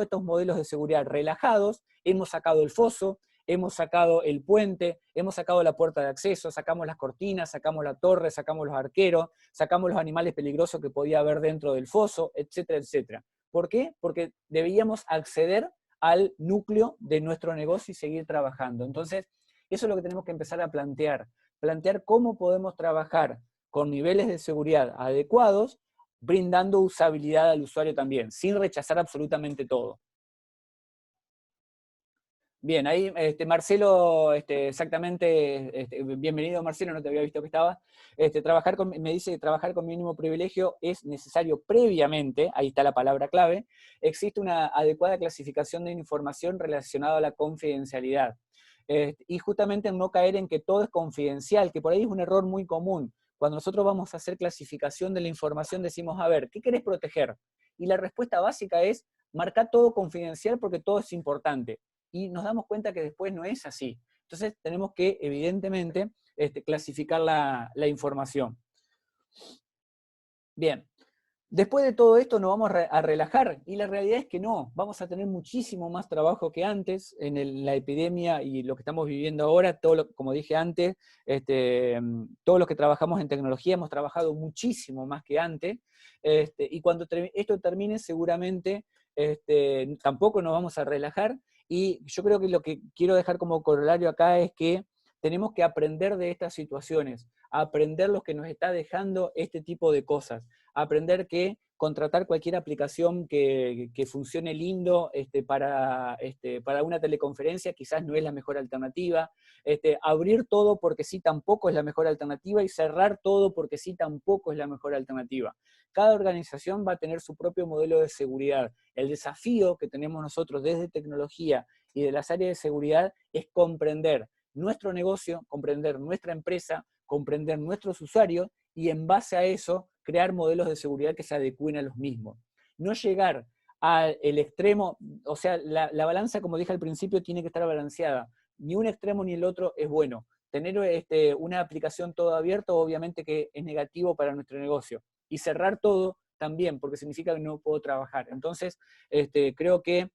estos modelos de seguridad relajados, hemos sacado el foso, hemos sacado el puente, hemos sacado la puerta de acceso, sacamos las cortinas, sacamos la torre, sacamos los arqueros, sacamos los animales peligrosos que podía haber dentro del foso, etcétera, etcétera. ¿Por qué? Porque debíamos acceder al núcleo de nuestro negocio y seguir trabajando. Entonces, eso es lo que tenemos que empezar a plantear cómo podemos trabajar con niveles de seguridad adecuados, brindando usabilidad al usuario también, sin rechazar absolutamente todo. Bien, ahí Marcelo, exactamente, bienvenido Marcelo, no te había visto que estabas. Me dice que trabajar con mínimo privilegio es necesario previamente, ahí está la palabra clave, existe una adecuada clasificación de información relacionada a la confidencialidad. Y justamente no caer en que todo es confidencial, que por ahí es un error muy común. Cuando nosotros vamos a hacer clasificación de la información decimos, a ver, ¿qué querés proteger? Y la respuesta básica es, marca todo confidencial porque todo es importante. Y nos damos cuenta que después no es así. Entonces tenemos que, evidentemente, clasificar la información. Bien, después de todo esto nos vamos a relajar, y la realidad es que no, vamos a tener muchísimo más trabajo que antes en la epidemia y lo que estamos viviendo ahora, como dije antes, todos los que trabajamos en tecnología hemos trabajado muchísimo más que antes, y cuando esto termine seguramente tampoco nos vamos a relajar, y yo creo que lo que quiero dejar como corolario acá es que tenemos que aprender de estas situaciones, aprender lo que nos está dejando este tipo de cosas, aprender que contratar cualquier aplicación que funcione lindo para una teleconferencia quizás no es la mejor alternativa, abrir todo porque sí tampoco es la mejor alternativa, y cerrar todo porque sí tampoco es la mejor alternativa. Cada organización va a tener su propio modelo de seguridad. El desafío que tenemos nosotros desde tecnología y de las áreas de seguridad es comprender nuestro negocio, comprender nuestra empresa, comprender nuestros usuarios, y en base a eso crear modelos de seguridad que se adecúen a los mismos. No llegar al extremo, o sea, la balanza, como dije al principio, tiene que estar balanceada. Ni un extremo ni el otro es bueno. Tener una aplicación todo abierto, obviamente que es negativo para nuestro negocio. Y cerrar todo también, porque significa que no puedo trabajar. Entonces, creo que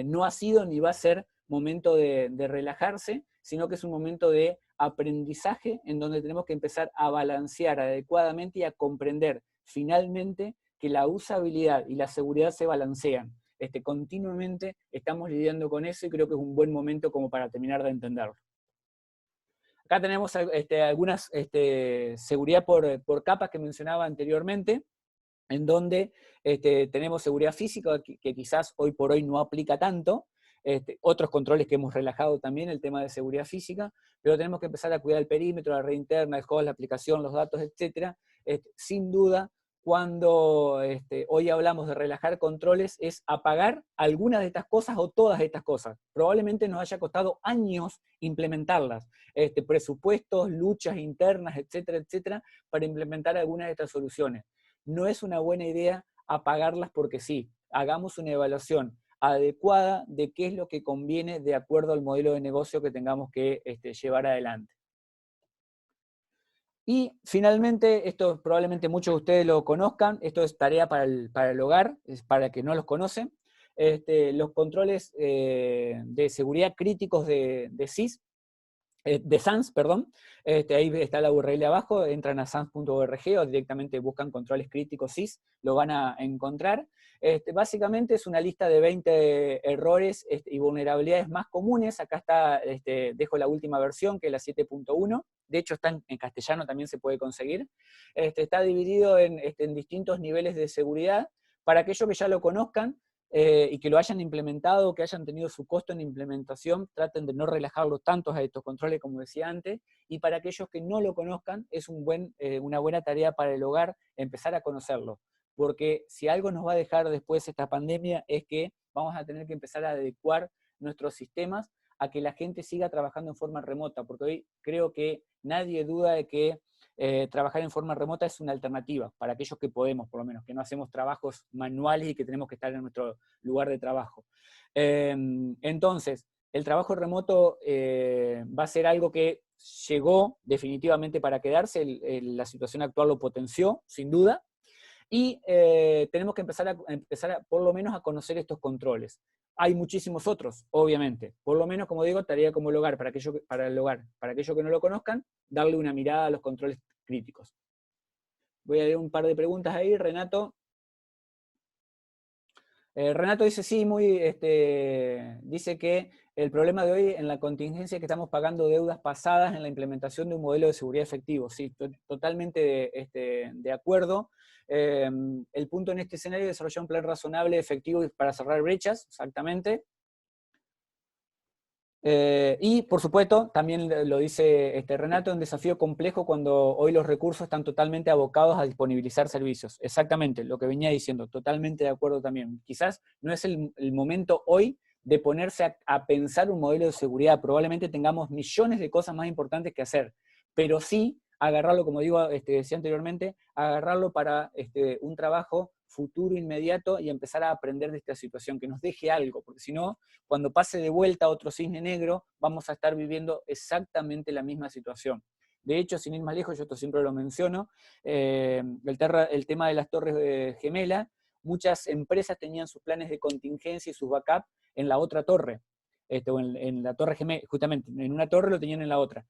no ha sido ni va a ser momento de relajarse, sino que es un momento de aprendizaje en donde tenemos que empezar a balancear adecuadamente y a comprender finalmente que la usabilidad y la seguridad se balancean. Continuamente estamos lidiando con eso, y creo que es un buen momento como para terminar de entenderlo. Acá tenemos algunas seguridad por capas que mencionaba anteriormente, en donde tenemos seguridad física, que quizás hoy por hoy no aplica tanto, otros controles que hemos relajado también, el tema de seguridad física, pero tenemos que empezar a cuidar el perímetro, la red interna, el host, la aplicación, los datos, etc. Sin duda, cuando hoy hablamos de relajar controles, es apagar algunas de estas cosas o todas estas cosas. Probablemente nos haya costado años implementarlas, presupuestos, luchas internas, etcétera, etcétera, para implementar algunas de estas soluciones. No es una buena idea apagarlas porque sí. Hagamos una evaluación adecuada de qué es lo que conviene de acuerdo al modelo de negocio que tengamos que llevar adelante. Y finalmente, esto probablemente muchos de ustedes lo conozcan, esto es tarea para el hogar, es para que no los conocen, los controles de seguridad críticos de SIS, de SANS, perdón, ahí está la URL abajo, entran a sans.org o directamente buscan controles críticos SIS, lo van a encontrar. Básicamente es una lista de 20 errores y vulnerabilidades más comunes. Acá está, dejo la última versión, que es la 7.1, de hecho está en castellano, también se puede conseguir. Está dividido en distintos niveles de seguridad. Para aquellos que ya lo conozcan, y que lo hayan implementado, que hayan tenido su costo en implementación, traten de no relajarlos tanto a estos controles, como decía antes, y para aquellos que no lo conozcan, es una buena tarea para el hogar empezar a conocerlo, porque si algo nos va a dejar después esta pandemia es que vamos a tener que empezar a adecuar nuestros sistemas a que la gente siga trabajando en forma remota, porque hoy creo que nadie duda de que trabajar en forma remota es una alternativa para aquellos que podemos, por lo menos, que no hacemos trabajos manuales y que tenemos que estar en nuestro lugar de trabajo. Entonces, el trabajo remoto va a ser algo que llegó definitivamente para quedarse, la situación actual lo potenció, sin duda, y tenemos que empezar por lo menos a conocer estos controles. Hay muchísimos otros, obviamente. Por lo menos, como digo, tarea como el hogar, para aquellos que no lo conozcan, darle una mirada a los controles críticos. Voy a leer un par de preguntas ahí, Renato. Renato dice, sí, dice que el problema de hoy en la contingencia es que estamos pagando deudas pasadas en la implementación de un modelo de seguridad efectivo. Sí, totalmente de acuerdo. El punto en este escenario es desarrollar un plan razonable, efectivo para cerrar brechas, exactamente. Y, por supuesto, también lo dice Renato, un desafío complejo cuando hoy los recursos están totalmente abocados a disponibilizar servicios. Exactamente, lo que venía diciendo, totalmente de acuerdo también. Quizás no es el momento hoy de ponerse a pensar un modelo de seguridad. Probablemente tengamos millones de cosas más importantes que hacer, pero sí agarrarlo, como decía anteriormente, agarrarlo para un trabajo futuro inmediato y empezar a aprender de esta situación, que nos deje algo, porque si no, cuando pase de vuelta otro cisne negro, vamos a estar viviendo exactamente la misma situación. De hecho, sin ir más lejos, yo esto siempre lo menciono, el tema de las torres gemelas, muchas empresas tenían sus planes de contingencia y sus backup en la otra torre, o en la torre gemela, justamente, en una torre lo tenían en la otra.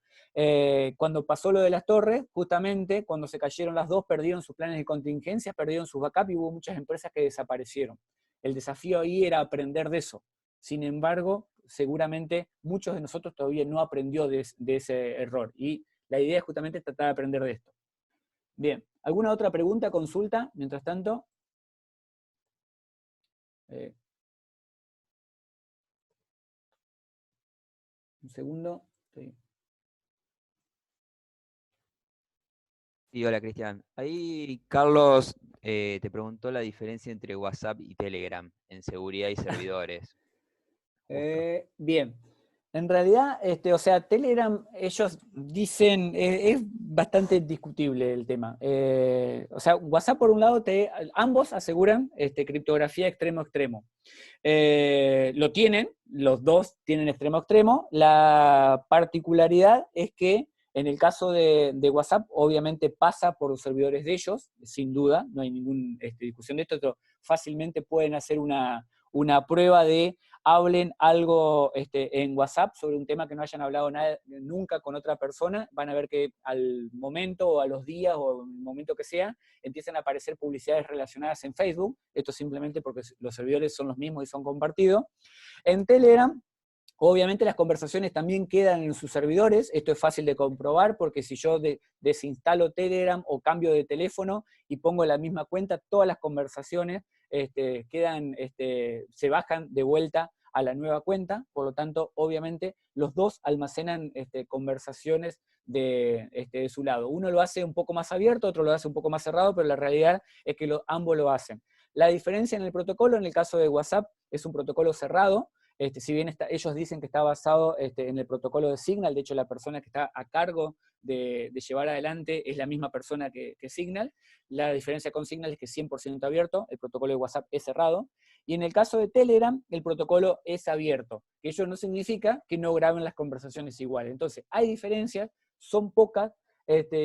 Cuando pasó lo de las torres, justamente, cuando se cayeron las dos, perdieron sus planes de contingencia, perdieron sus backup y hubo muchas empresas que desaparecieron. El desafío ahí era aprender de eso. Sin embargo, seguramente muchos de nosotros todavía no aprendió de ese error. Y la idea es justamente tratar de aprender de esto. Bien, ¿alguna otra pregunta, consulta, mientras tanto? Un segundo. Sí. Sí, hola Cristian. Ahí Carlos te preguntó la diferencia entre WhatsApp y Telegram en seguridad y servidores. Bien. En realidad, o sea, Telegram, ellos dicen, es bastante discutible el tema. O sea, WhatsApp por un lado, ambos aseguran criptografía extremo a extremo. Lo tienen, los dos tienen extremo a extremo. La particularidad es que en el caso de WhatsApp, obviamente pasa por los servidores de ellos, sin duda, no hay ninguna discusión de esto, pero fácilmente pueden hacer una prueba de hablen algo en WhatsApp sobre un tema que no hayan hablado nunca con otra persona, van a ver que al momento o a los días o el momento que sea, empiezan a aparecer publicidades relacionadas en Facebook, esto simplemente porque los servidores son los mismos y son compartidos. En Telegram, obviamente las conversaciones también quedan en sus servidores, esto es fácil de comprobar porque si yo desinstalo Telegram o cambio de teléfono y pongo la misma cuenta, todas las conversaciones se bajan de vuelta a la nueva cuenta, por lo tanto, obviamente, los dos almacenan conversaciones de su lado. Uno lo hace un poco más abierto, otro lo hace un poco más cerrado, pero la realidad es que ambos lo hacen. La diferencia en el protocolo, en el caso de WhatsApp, es un protocolo cerrado. Si bien ellos dicen que está basado en el protocolo de Signal, de hecho la persona que está a cargo de llevar adelante es la misma persona que Signal. La diferencia con Signal es que es 100% abierto, el protocolo de WhatsApp es cerrado. Y en el caso de Telegram, el protocolo es abierto, que eso no significa que no graben las conversaciones igual. Entonces, hay diferencias, son pocas.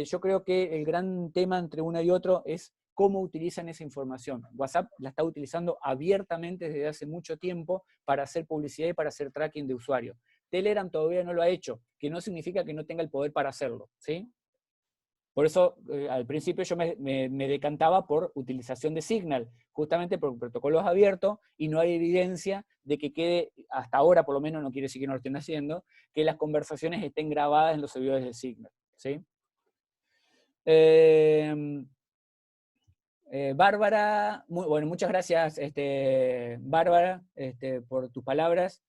Yo creo que el gran tema entre uno y otro es cómo utilizan esa información. WhatsApp la está utilizando abiertamente desde hace mucho tiempo para hacer publicidad y para hacer tracking de usuarios. Telegram todavía no lo ha hecho, que no significa que no tenga el poder para hacerlo, ¿sí? Por eso, al principio yo me decantaba por utilización de Signal, justamente porque el protocolo es abierto y no hay evidencia de que quede, hasta ahora por lo menos, no quiere decir que no lo estén haciendo, que las conversaciones estén grabadas en los servidores de Signal, ¿sí? Bárbara, bueno, muchas gracias, Bárbara, por tus palabras.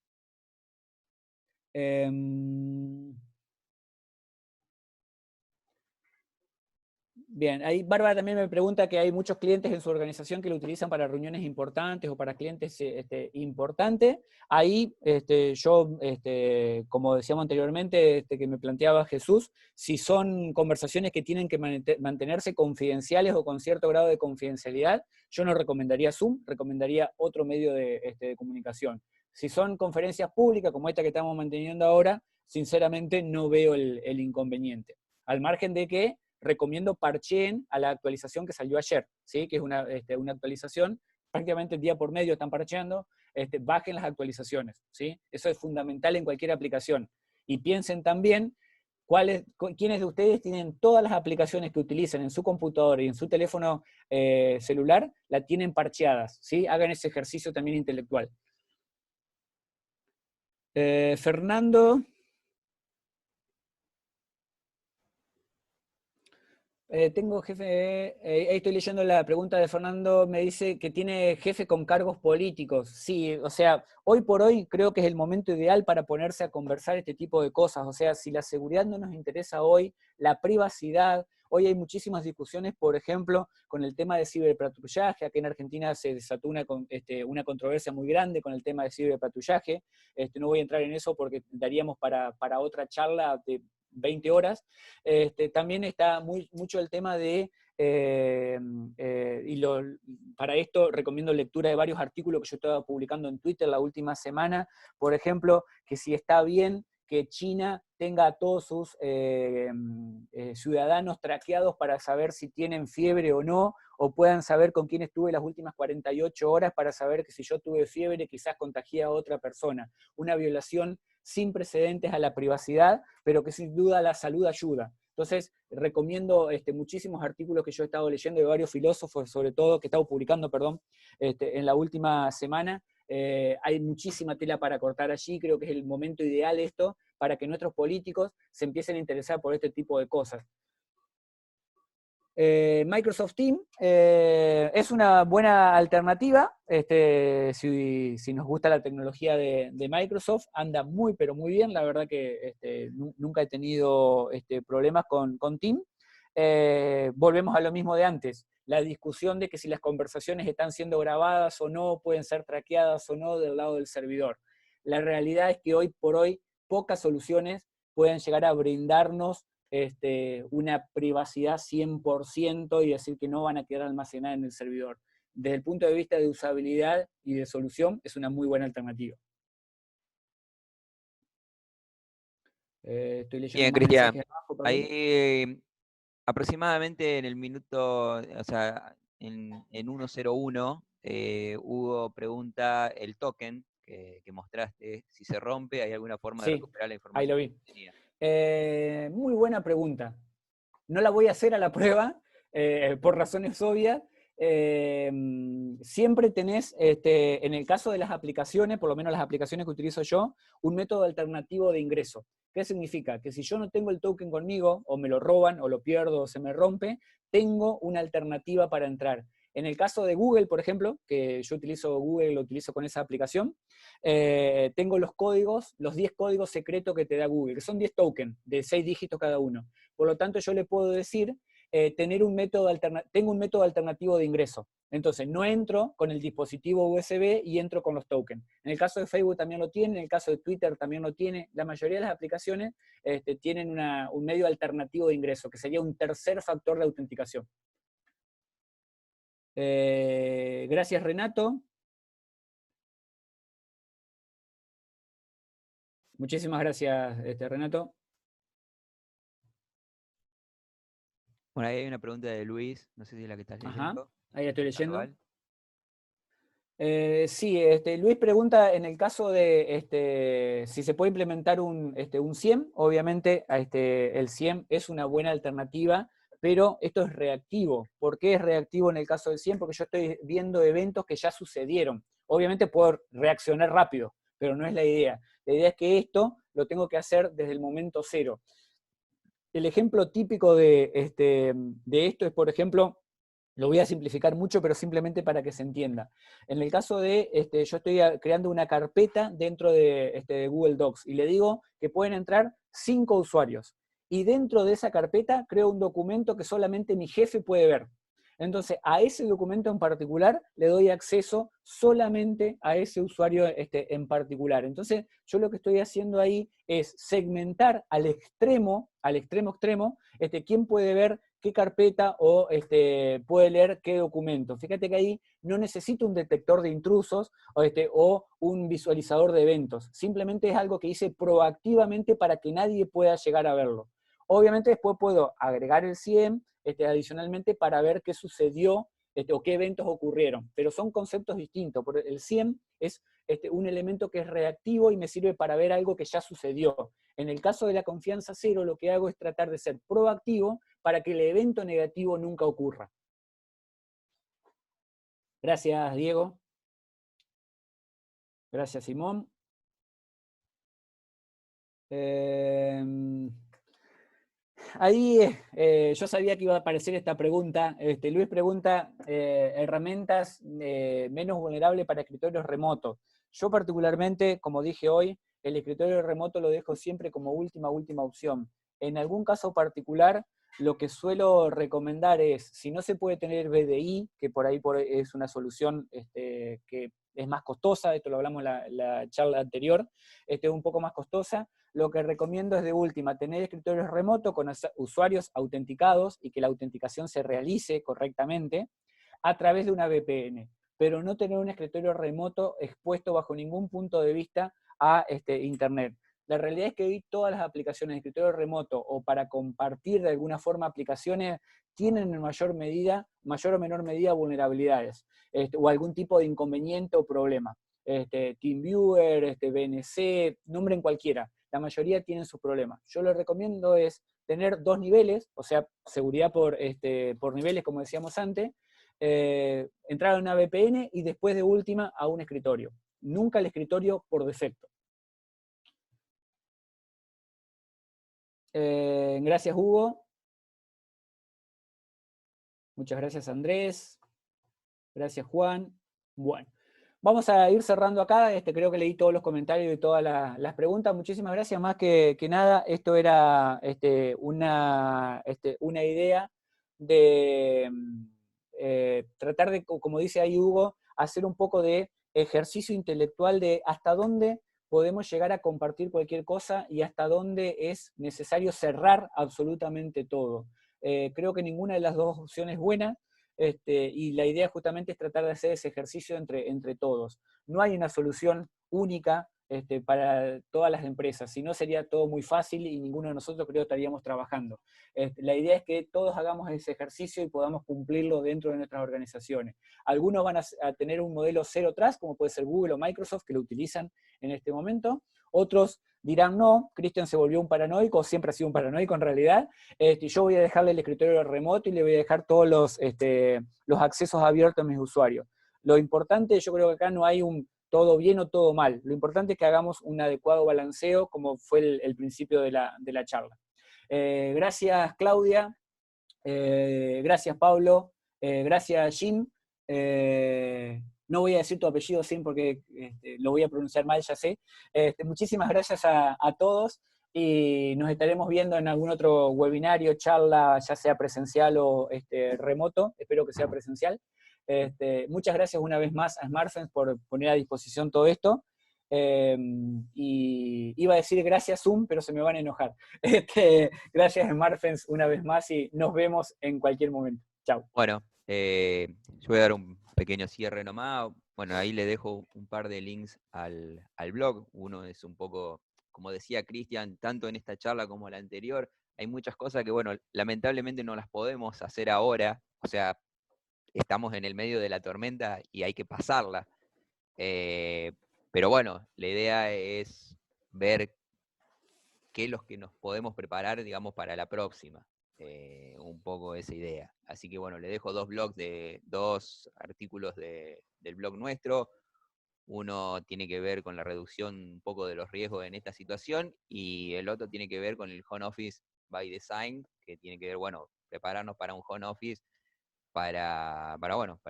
Bien, ahí Bárbara también me pregunta que hay muchos clientes en su organización que lo utilizan para reuniones importantes o para clientes importantes. Ahí yo, como decíamos anteriormente, que me planteaba Jesús, si son conversaciones que tienen que mantenerse confidenciales o con cierto grado de confidencialidad, yo no recomendaría Zoom, recomendaría otro medio de comunicación. Si son conferencias públicas como esta que estamos manteniendo ahora, sinceramente no veo el inconveniente. Al margen de que recomiendo parcheen a la actualización que salió ayer, ¿sí? Que es una actualización, prácticamente día por medio están parcheando, bajen las actualizaciones, ¿sí? Eso es fundamental en cualquier aplicación. Y piensen también quiénes de ustedes tienen todas las aplicaciones que utilizan en su computador y en su teléfono celular, la tienen parcheadas, ¿sí? Hagan ese ejercicio también intelectual. Fernando. Tengo jefe, ahí estoy leyendo la pregunta de Fernando, me dice que tiene jefe con cargos políticos. Sí, o sea, hoy por hoy creo que es el momento ideal para ponerse a conversar este tipo de cosas. O sea, si la seguridad no nos interesa hoy, la privacidad, hoy hay muchísimas discusiones, por ejemplo, con el tema de ciberpatrullaje. Aquí en Argentina se desató una controversia muy grande con el tema de ciberpatrullaje. No voy a entrar en eso porque daríamos para otra charla de 20 horas. También está mucho el tema de, para esto recomiendo lectura de varios artículos que yo estaba publicando en Twitter la última semana, por ejemplo, que si está bien que China tenga a todos sus ciudadanos traqueados para saber si tienen fiebre o no, o puedan saber con quién estuve las últimas 48 horas para saber que si yo tuve fiebre quizás contagié a otra persona. Una violación sin precedentes a la privacidad, pero que sin duda la salud ayuda. Entonces, recomiendo muchísimos artículos que yo he estado leyendo de varios filósofos, sobre todo, que he estado publicando, perdón, en la última semana. Hay muchísima tela para cortar allí, creo que es el momento ideal esto, para que nuestros políticos se empiecen a interesar por este tipo de cosas. Microsoft Teams es una buena alternativa, si nos gusta la tecnología de Microsoft, anda muy pero muy bien, la verdad que nunca he tenido problemas con Teams. Volvemos a lo mismo de antes, la discusión de que si las conversaciones están siendo grabadas o no, pueden ser traqueadas o no del lado del servidor. La realidad es que hoy por hoy pocas soluciones pueden llegar a brindarnos una privacidad 100% y decir que no van a quedar almacenadas en el servidor. Desde el punto de vista de usabilidad y de solución, es una muy buena alternativa. Estoy leyendo Bien, más Cristian. mensajes abajo, perdón. Ahí aproximadamente en el minuto, o sea, en 1:01, Hugo pregunta el token que mostraste, si se rompe, ¿hay alguna forma de Sí, recuperar la ahí lo información vi. que tenía? Muy buena pregunta. No la voy a hacer a la prueba, por razones obvias. Siempre tenés, en el caso de las aplicaciones, por lo menos las aplicaciones que utilizo yo, un método alternativo de ingreso. ¿Qué significa? Que si yo no tengo el token conmigo, o me lo roban, o lo pierdo, o se me rompe, tengo una alternativa para entrar. En el caso de Google, por ejemplo, que yo utilizo Google, lo utilizo con esa aplicación, tengo los códigos, los 10 códigos secretos que te da Google, que son 10 tokens de 6 dígitos cada uno. Por lo tanto, yo le puedo decir, tengo un método alternativo de ingreso. Entonces, no entro con el dispositivo USB y entro con los tokens. En el caso de Facebook también lo tiene, en el caso de Twitter también lo tiene. La mayoría de las aplicaciones tienen un medio alternativo de ingreso, que sería un tercer factor de autenticación. Gracias, Renato. Muchísimas gracias, Renato. Bueno, ahí hay una pregunta de Luis, no sé si es la que estás leyendo. Ajá, ahí la estoy leyendo. Sandoval. Sí, Luis pregunta en el caso de si se puede implementar un SIEM. Obviamente el SIEM es una buena alternativa, pero esto es reactivo. ¿Por qué es reactivo en el caso del SIEM? Porque yo estoy viendo eventos que ya sucedieron. Obviamente puedo reaccionar rápido, pero no es la idea. La idea es que esto lo tengo que hacer desde el momento cero. El ejemplo típico de esto es, por ejemplo, lo voy a simplificar mucho, pero simplemente para que se entienda. En el caso de, yo estoy creando una carpeta dentro de Google Docs y le digo que pueden entrar 5 usuarios. Y dentro de esa carpeta creo un documento que solamente mi jefe puede ver. Entonces, a ese documento en particular le doy acceso solamente a ese usuario en particular. Entonces, yo lo que estoy haciendo ahí es segmentar al extremo extremo, quién puede ver qué carpeta o puede leer qué documento. Fíjate que ahí no necesito un detector de intrusos o un visualizador de eventos. Simplemente es algo que hice proactivamente para que nadie pueda llegar a verlo. Obviamente después puedo agregar el SIEM adicionalmente para ver qué sucedió o qué eventos ocurrieron, pero son conceptos distintos. Porque el SIEM es un elemento que es reactivo y me sirve para ver algo que ya sucedió. En el caso de la confianza cero, lo que hago es tratar de ser proactivo para que el evento negativo nunca ocurra. Gracias, Diego. Gracias, Simón. Ahí yo sabía que iba a aparecer esta pregunta. Luis pregunta, herramientas menos vulnerables para escritorios remotos. Yo particularmente, como dije hoy, el escritorio remoto lo dejo siempre como última opción. En algún caso particular, lo que suelo recomendar es, si no se puede tener BDI, que por ahí es una solución que es más costosa, esto lo hablamos en la charla anterior, es un poco más costosa, lo que recomiendo es de última, tener escritorios remotos con usuarios autenticados y que la autenticación se realice correctamente a través de una VPN, pero no tener un escritorio remoto expuesto bajo ningún punto de vista a Internet. La realidad es que hoy todas las aplicaciones de escritorio remoto o para compartir de alguna forma aplicaciones tienen en mayor o menor medida vulnerabilidades o algún tipo de inconveniente o problema. TeamViewer, BNC, nombren cualquiera. La mayoría tienen sus problemas. Yo lo que recomiendo es tener 2 niveles, o sea, seguridad por niveles, como decíamos antes, entrar a una VPN y después de última a un escritorio. Nunca el escritorio por defecto. Gracias, Hugo. Muchas gracias, Andrés. Gracias, Juan. Bueno, vamos a ir cerrando acá. Creo que leí todos los comentarios y todas las preguntas. Muchísimas gracias. Más que nada, esto era una idea de tratar de, como dice ahí Hugo, hacer un poco de ejercicio intelectual de hasta dónde podemos llegar a compartir cualquier cosa y hasta dónde es necesario cerrar absolutamente todo. Creo que ninguna de las dos opciones es buena. Y la idea justamente es tratar de hacer ese ejercicio entre todos. No hay una solución única para todas las empresas, si no sería todo muy fácil y ninguno de nosotros creo estaríamos trabajando. La idea es que todos hagamos ese ejercicio y podamos cumplirlo dentro de nuestras organizaciones. Algunos van a tener un modelo cero trust, como puede ser Google o Microsoft, que lo utilizan en este momento. Otros dirán, no, Cristian se volvió un paranoico, siempre ha sido un paranoico en realidad, yo voy a dejarle el escritorio remoto y le voy a dejar todos los accesos abiertos a mis usuarios. Lo importante, yo creo que acá no hay un todo bien o todo mal. Lo importante es que hagamos un adecuado balanceo, como fue el principio de la charla. Gracias, Claudia. Gracias, Pablo. Gracias, Jim. No voy a decir tu apellido sin porque lo voy a pronunciar mal, ya sé. Muchísimas gracias a todos y nos estaremos viendo en algún otro webinario, charla, ya sea presencial o remoto. Espero que sea presencial. Muchas gracias una vez más a Smartphones por poner a disposición todo esto. Y iba a decir gracias Zoom, pero se me van a enojar. Gracias Smartphones una vez más y nos vemos en cualquier momento. Chao. Bueno, yo voy a dar un pequeño cierre nomás. Bueno, ahí le dejo un par de links al blog. Uno es un poco, como decía Cristian, tanto en esta charla como en la anterior, hay muchas cosas que, bueno, lamentablemente no las podemos hacer ahora. O sea, estamos en el medio de la tormenta y hay que pasarla. Pero bueno, la idea es ver qué es lo que nos podemos preparar, digamos, para la próxima. Un poco esa idea. Así que bueno, le dejo dos artículos del blog nuestro. Uno tiene que ver con la reducción un poco de los riesgos en esta situación y el otro tiene que ver con el home office by design, que tiene que ver, bueno, prepararnos para un home office para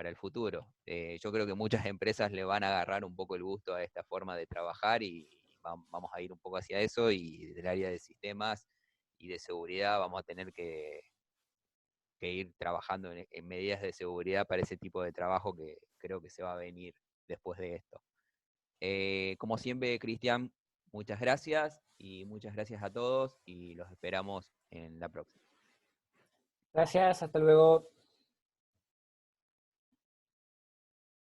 el futuro. Yo creo que muchas empresas le van a agarrar un poco el gusto a esta forma de trabajar y vamos a ir un poco hacia eso, y del área de sistemas y de seguridad vamos a tener que que ir trabajando en medidas de seguridad para ese tipo de trabajo que creo que se va a venir después de esto. Como siempre, Cristian, muchas gracias y muchas gracias a todos y los esperamos en la próxima. Gracias, hasta luego.